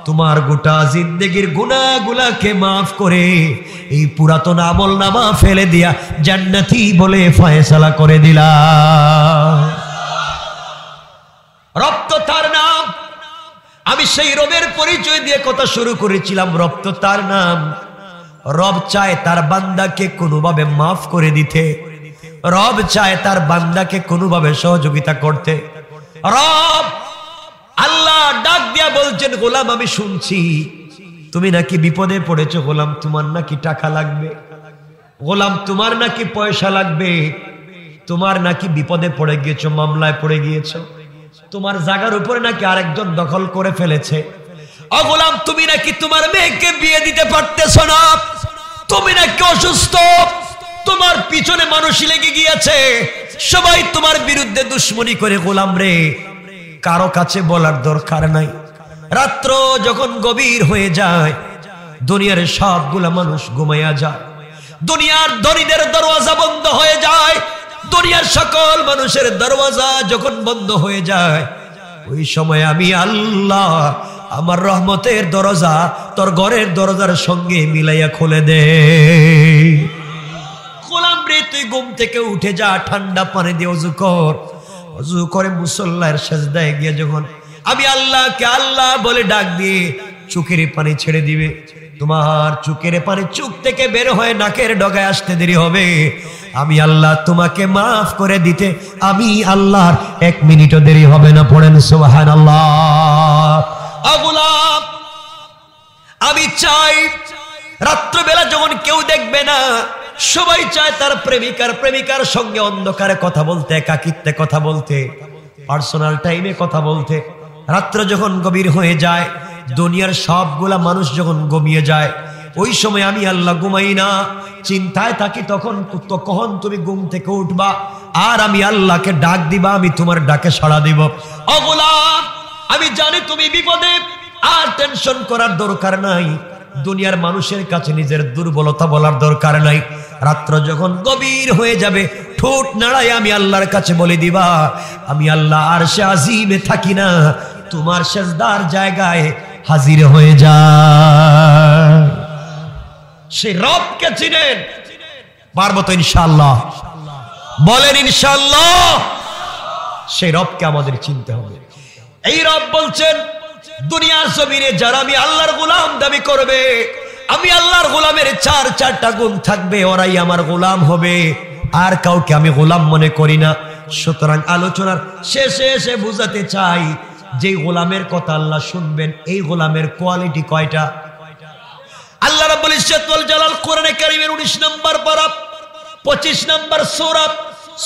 তোমার গোটা জিন্দেগির গুনাহগুলোকে মাফ করে এই পুরাতন আমল নামা ফেলে দিয়া জান্নাতি বলে ফয়সালা করে দিলাম। রব তো তার নাম, আমি সেই রবের পরিচয় দিয়ে কথা শুরু করেছিলাম। রব তো তার নাম। রব চায় তার বান্দাকে কোনোভাবে মাফ করে দিতে, রব চায় তার বান্দাকে কোনোভাবে সহযোগিতা করতে। রব আল্লাহ ডাক দিয়া বলছেন, গোলাম আমি শুনছি তুমি নাকি বিপদে পড়েছো, গোলাম তোমার নাকি টাকা লাগবে, গোলাম তোমার নাকি পয়সা লাগবে, তোমার নাকি বিপদে পড়ে গিয়েছো, মামলায় পড়ে গিয়েছো, তোমার জায়গার উপরে নাকি আরেকজন দখল করে ফেলেছে। ও গোলাম, তুমি নাকি তোমার মেয়েকে বিয়ে দিতে পারতেছ না, তুমি নাকি অসুস্থ, তোমার পিছনে মানুষ লেগে গিয়েছে, সবাই তোমার বিরুদ্ধে দুশ্মনী করে। গোলাম রে, কারো কাছে বলার দরকার নাই। রাত্র যখন গভীর হয়ে যায়, দুনিয়ার সবগুলা মানুষ ঘুমাইয়া যায়, দুনিয়ার ধনীদের দরওয়াজা বন্ধ হয়ে যায়, দুনিয়ার সকল মানুষের দরওয়াজা যখন বন্ধ হয়ে যায়, ওই সময় আমি আল্লাহ আমার রহমতের দরজা তোর ঘরের দরজার সঙ্গে মিলাইয়া খুলে দে। গোলাম রে, তুই ঘুম থেকে উঠে যা, ঠান্ডা পানি দিয়ে ওযু কর, ওযু করে মুসল্লার সিজদায় গিয়ে যখন আমি আল্লাহকে আল্লাহ বলে ডাক দিয়ে চোখের পানি ছেড়ে দিবে, তোমার চোখের পানি চোখ থেকে বের হয়ে নাকের ডগায় আসতে দেরি হবে। আমি আল্লাহ তোমাকে মাফ করে দিতে আমি আল্লাহর 1 মিনিটও দেরি হবে না। পড়েন সুবহানাল্লাহ। গোলাম, আমি চাই রাত্রবেলা যখন কেউ দেখবে না, সবাই চায় তার প্রেমিকার সঙ্গে অন্ধকারে কথা বলতে, একাকিত্বে কথা বলতে, পার্সোনাল টাইমে কথা বলতে। রাত্র যখন গভীর হয়ে যায়, দুনিয়ার সবগুলা মানুষ যখন ঘুমিয়ে যায়, ওই সময় আমি আল্লাহ ঘুমাই না, চিন্তায় থাকি। তখন কখন তুমি ঘুম থেকে উঠবা আর আমি আল্লাহকে ডাক দিবা, আমি তোমার ডাকে সাড়া দিব। ও গোলাম, আমি জানি তুমি বিপদে, আর টেনশন করার দরকার নাই, দুনিয়ার মানুষের কাছে নিজের দুর্বলতা বলার দরকার নাই। রাত্র যখন গভীর হয়ে যাবে, ঠোঁট নাড়ায় আমি আল্লাহর কাছে বলে দিবা, আমি আল্লাহ আরশে আজিমে থাকি না, তোমার সিজদার জায়গায় হাজির হয়ে যায়। সে রবকে চিনেন? পারবো তো ইনশাআল্লাহ? বলেন ইনশাআল্লাহ। সেই রবকে আমাদের চিনতে হবে। এই রব বলছেন, দুনিয়ার জমিনে যারা আমি আল্লাহর গোলাম দাবি করবে, আমি আল্লাহর গোলামের 4টা গুণ থাকবে, ওরাই আমার গোলাম হবে, আর কাউকে আমি গোলাম মনে করি না। সুতরাং আলোচনার শেষে এসে বুঝাতে চাই, যে গোলামের কথা আল্লাহ শুনবেন, এই গোলামের কোয়ালিটি কয়টা? আল্লাহ রাব্বুল ইজ্জত ওয়াল জালাল কোরআনে কারীমের 19 নম্বর পারা 25 নম্বর সূরা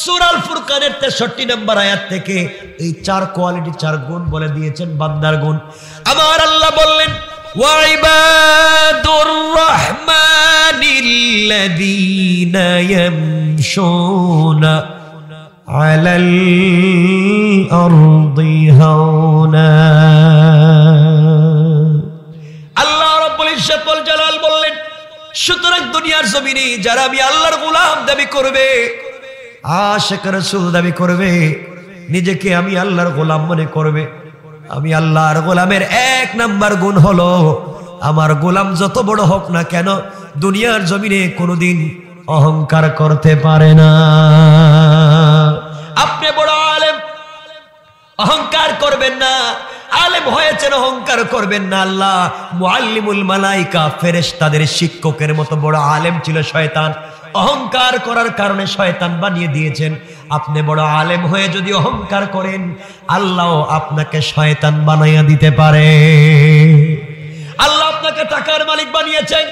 সূরা আল ফুরকানের 63 নম্বর আয়াত থেকে এই 4 কোয়ালিটি, 4 গুণ বলে দিয়েছেন, বান্দার গুণ। আমার আল্লাহ বললেন, ওয়া ইবাদুর রাহমানিল্লাযীনা ইয়ামশুনা আলাল আরদি হাওনা দুনিয়ার জমিনে যারা আমি আল্লাহর গোলাম দাবি করবে, আশিক রাসূল দাবি করবে, নিজেকে আমি আল্লাহর গোলাম মনে করবে, আমি আল্লাহর গোলামের এক নাম্বার গুণ হলো আমার গোলাম যত বড় হোক না কেন দুনিয়ার জমিনে কোনোদিন অহংকার করতে পারে না। আপনি বড় আলেম, অহংকার করবেন না। আলেম হয়েছেন, অহংকার করবেন না। আল্লাহ মুআল্লিমুল মালাইকা, ফেরেশতাদের শিক্ষকের মতো বড় আলেম ছিল শয়তান। অহংকার করার কারণে শয়তান বানিয়ে দিয়েছেন। আপনি বড় আলেম হয়ে যদি অহংকার করেন, আল্লাহ আপনাকে শয়তান বানাইয়া দিতে পারে। আল্লাহ আপনাকে টাকার মালিক বানিয়েছেন,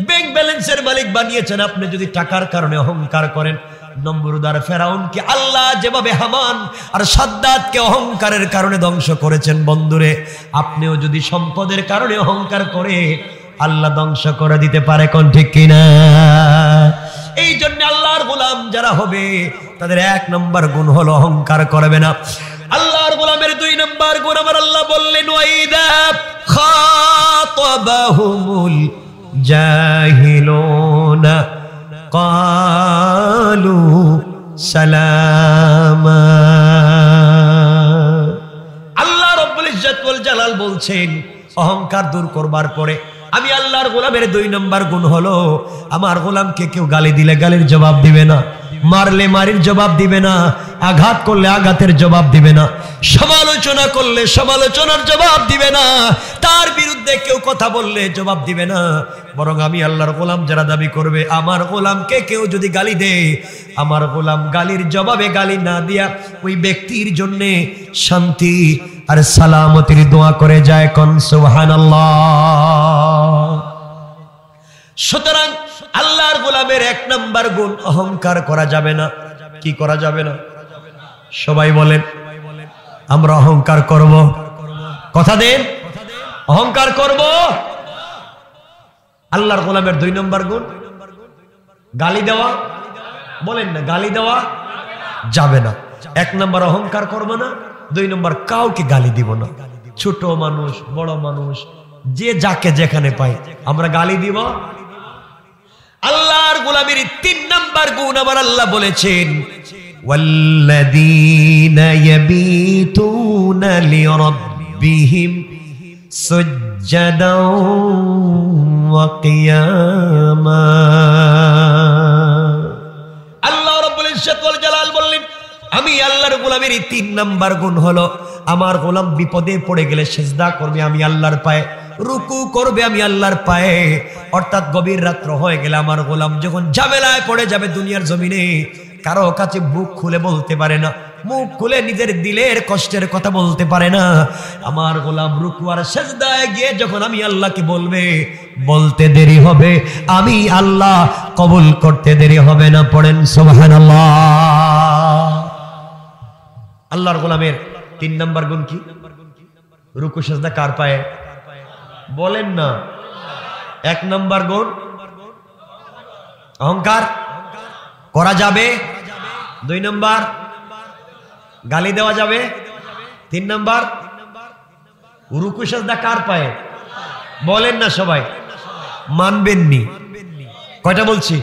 ব্যাংক ব্যালেন্সের মালিক বানিয়েছেন। আপনি যদি টাকার কারণে অহংকার করেন, নমরুদ আর ফেরাউনকে আল্লাহ যেভাবে হামান আর সাদ্দাতকে অহংকারের কারণে ধ্বংস করেছেন, বন্ধুরে আপনিও যদি সম্পদের কারণে অহংকার করে আল্লাহ ধ্বংস করে দিতে পারে। কোন ঠিক কিনা? এই জন্য আল্লাহর গোলাম যারা হবে তাদের এক নম্বর গুণ হলো অহংকার করবে না। আল্লাহর গোলামের দুই নম্বর গুণ আমার আল্লাহ বললেন, ওয়াইদা খাতাবাহুমুল জাহিলুনা কালু সালামা। আল্লাহ রাব্বুল ইজ্জত ওয়াল জালাল বলছেন, অহংকার দূর করবার পরে আমি আল্লাহর গোলামের দুই নম্বর গুণ হলো আমার গোলামকে কেউ গালি দিলে গালির জবাব দিবে না, মারলে মারির জবাব দিবে না, আঘাত করলে আঘাতের জবাব দিবে না, সমালোচনা করলে সমালোচনার জবাব দিবে না, তার বিরুদ্ধে কেউ কথা বললে জবাব দিবে না। বরং আমি আল্লাহর গোলাম যারা দাবি করবে, আমার গোলামকে কেউ যদি গালি দেয়, আমার গোলাম গালির জবাবে গালি না দিয়া ওই ব্যক্তির জন্য শান্তি আর সালামতির দোয়া করে যায়। কোন সুবহানাল্লাহ। সুতরাং আল্লাহর গোলামের এক নাম্বার গুণ অহংকার করা যাবে না। কি করা যাবে না? সবাই বলেন, আমরা অহংকার করব। কথা দেন, অহংকার করব। আল্লাহর গোলামের দুই নম্বর গুণ গালি দেওয়া। বলেন না, গালি দেওয়া যাবে না। এক নম্বর অহংকার করব না, দুই নম্বর কাউকে গালি দিব না। ছোট মানুষ, বড় মানুষ, যে যাকে যেখানে পাই আমরা গালি দিব। আল্লাহর গোলামের তিন নম্বর গুণ আবার আল্লাহ বলেছেন, ওয়াল্লাযীনা ইয়াবিতুনা লিরাব্বিহিম সুজদাও ওয়া কিয়ামা। আল্লাহ রাব্বুল ইজ্জত ওয়াল জালাল বললেন, আমি আল্লাহর গোলামের তিন নম্বর গুণ হলো আমার গোলাম বিপদে পড়ে গেলে সিজদা করবে আমি আল্লাহর পায়ে, রুকু করবে আমি আল্লাহর পায়ে। অর্থাৎ গভীর রাত্র হয়ে গেলে আমার গোলাম যখন ঝামেলায় পড়ে যাবে দুনিয়ার জমিনে, কারো কাছে বুক খুলে বলতে পারে না, মুখ খুলে নিজের দিলের কষ্টের কথা বলতে পারে না, আমার গোলাম রুকু আর সিজদায় গিয়ে যখন আমি আল্লাহকে বলবে, বলতে দেরি হবে, আমি আল্লাহ কবুল করতে দেরি হবে না। পড়েন সুবহানাল্লাহ। আল্লাহর গোলামের তিন নম্বর গুণ কি? রুকু সিজদা কার পায়ে? বলেন না। এক নম্বর গুণ অহংকার করা যাবে, দুই নম্বর গালি দেওয়া যাবে, তিন নম্বর রুকু সিজদা কার পায়ে? বলেন না সবাই, মানবেননি। কয়টা বলছি?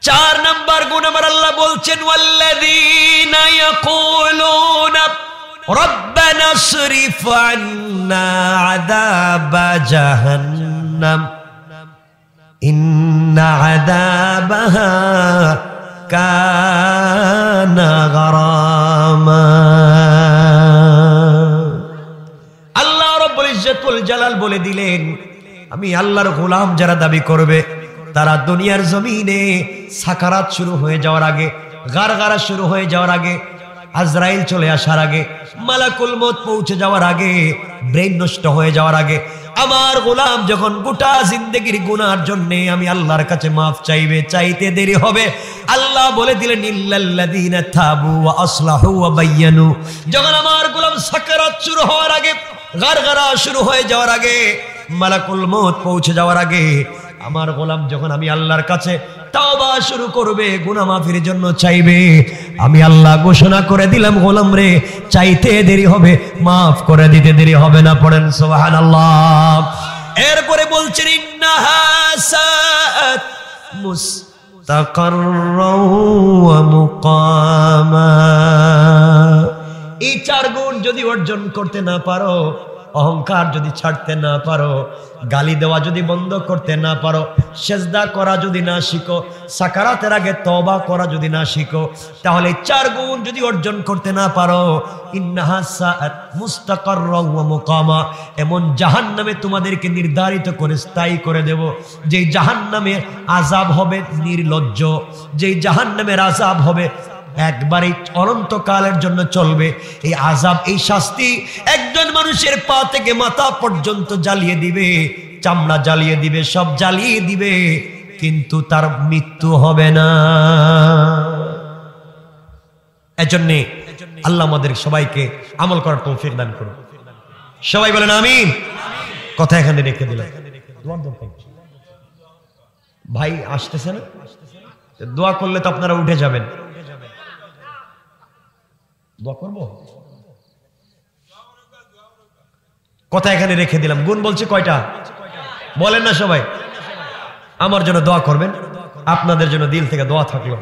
চার নম্বর গুণ আমার আল্লাহ বলছেন, ওয়াল্লাযীনা ইয়াকুলুনা রব্বানা সরিফ আন্না আযাবা জাহান্নাম ইন্না আযাবাহা কানা গারামা। আল্লাহ রাব্বুল ইজ্জত ওয়াল জালাল বলে দিলেন, আমি আল্লাহর গোলাম যারা দাবি করবে তারা দুনিয়ার জমিনে সাকারাত শুরু হয়ে যাওয়ার আগে, গারগারা শুরু হয়ে যাওয়ার আগে, আজরাইল চলে আসার আগে, মালাকুল মউত পৌঁছে যাওয়ার আগে, ব্রেন নষ্ট হয়ে যাওয়ার আগে, আমার গোলাম যখন গোটা জিন্দেগির গুনার জন্য আমি আল্লাহর কাছে মাফ চাইবে, চাইতে দেরি হবে। আল্লাহ বলে দিলেন, ইল্লাল্লাযীনা তাবু ওয়া আসলাহু ওয়া বায়্যানু। যখন আমার গোলাম সাকারাত শুরু হওয়ার আগে, গারগারা শুরু হয়ে যাওয়ার আগে, মালাকুল মউত পৌঁছে যাওয়ার আগে, আমার গোলাম যখন আমি আল্লাহর কাছে তাওবা শুরু করবে, গুনাহ মাফের জন্য চাইবে, আমি আল্লাহ ঘোষণা করে দিলাম, গোলাম রে চাইতে দেরি হবে, মাফ করে দিতে দেরি হবে না। পড়েন সুবহানাল্লাহ। এরপরে বলছেন, ইন্নাহা সাআত মুস্তাকাররাও ওয়া মুকামা। এই 4 গুণ যদি অর্জন করতে না পারো, অহংকার যদি ছাড়তে না পারো, গালি দেওয়া যদি বন্ধ করতে না পারো, সেজদা করা যদি না শিখো, সাকারাতের আগে তওবা করা যদি না শিখো, তাহলে 4 গুণ যদি অর্জন করতে না পারো, ইন্নাহা সাআত মুস্তাকাররাও ওয়া মুকামা, এমন জাহান্নামে তোমাদেরকে নির্ধারিত করে স্থায়ী করে দেব, যেই জাহান্নামের আযাব হবে নির্লজ্জ, যেই জাহান্নামের আযাব হবে একবারে অনন্তকালের জন্য চলবে। এই আযাব, এই শাস্তি একজন মানুষের পা থেকে মাথা পর্যন্ত জ্বালিয়ে দিবে, চামড়া জ্বালিয়ে দিবে, সব জ্বালিয়ে দিবে, কিন্তু তার মৃত্যু হবে না। এজন্যে আল্লাহ আমাদের সবাইকে আমল করার তৌফিক দান করুন। সবাই বলেন আমিন। কথা এখানে রেখে দিলাম। ভাই আসতেছে না, দোয়া করলে তো আপনারা উঠে যাবেন। দোয়া করব, কথা এখানে রেখে দিলাম। গুণ বলছি কয়টা বলেন না সবাই? আমার জন্য দোয়া করবেন, আপনাদের জন্য দিল থেকে দোয়া থাকলো।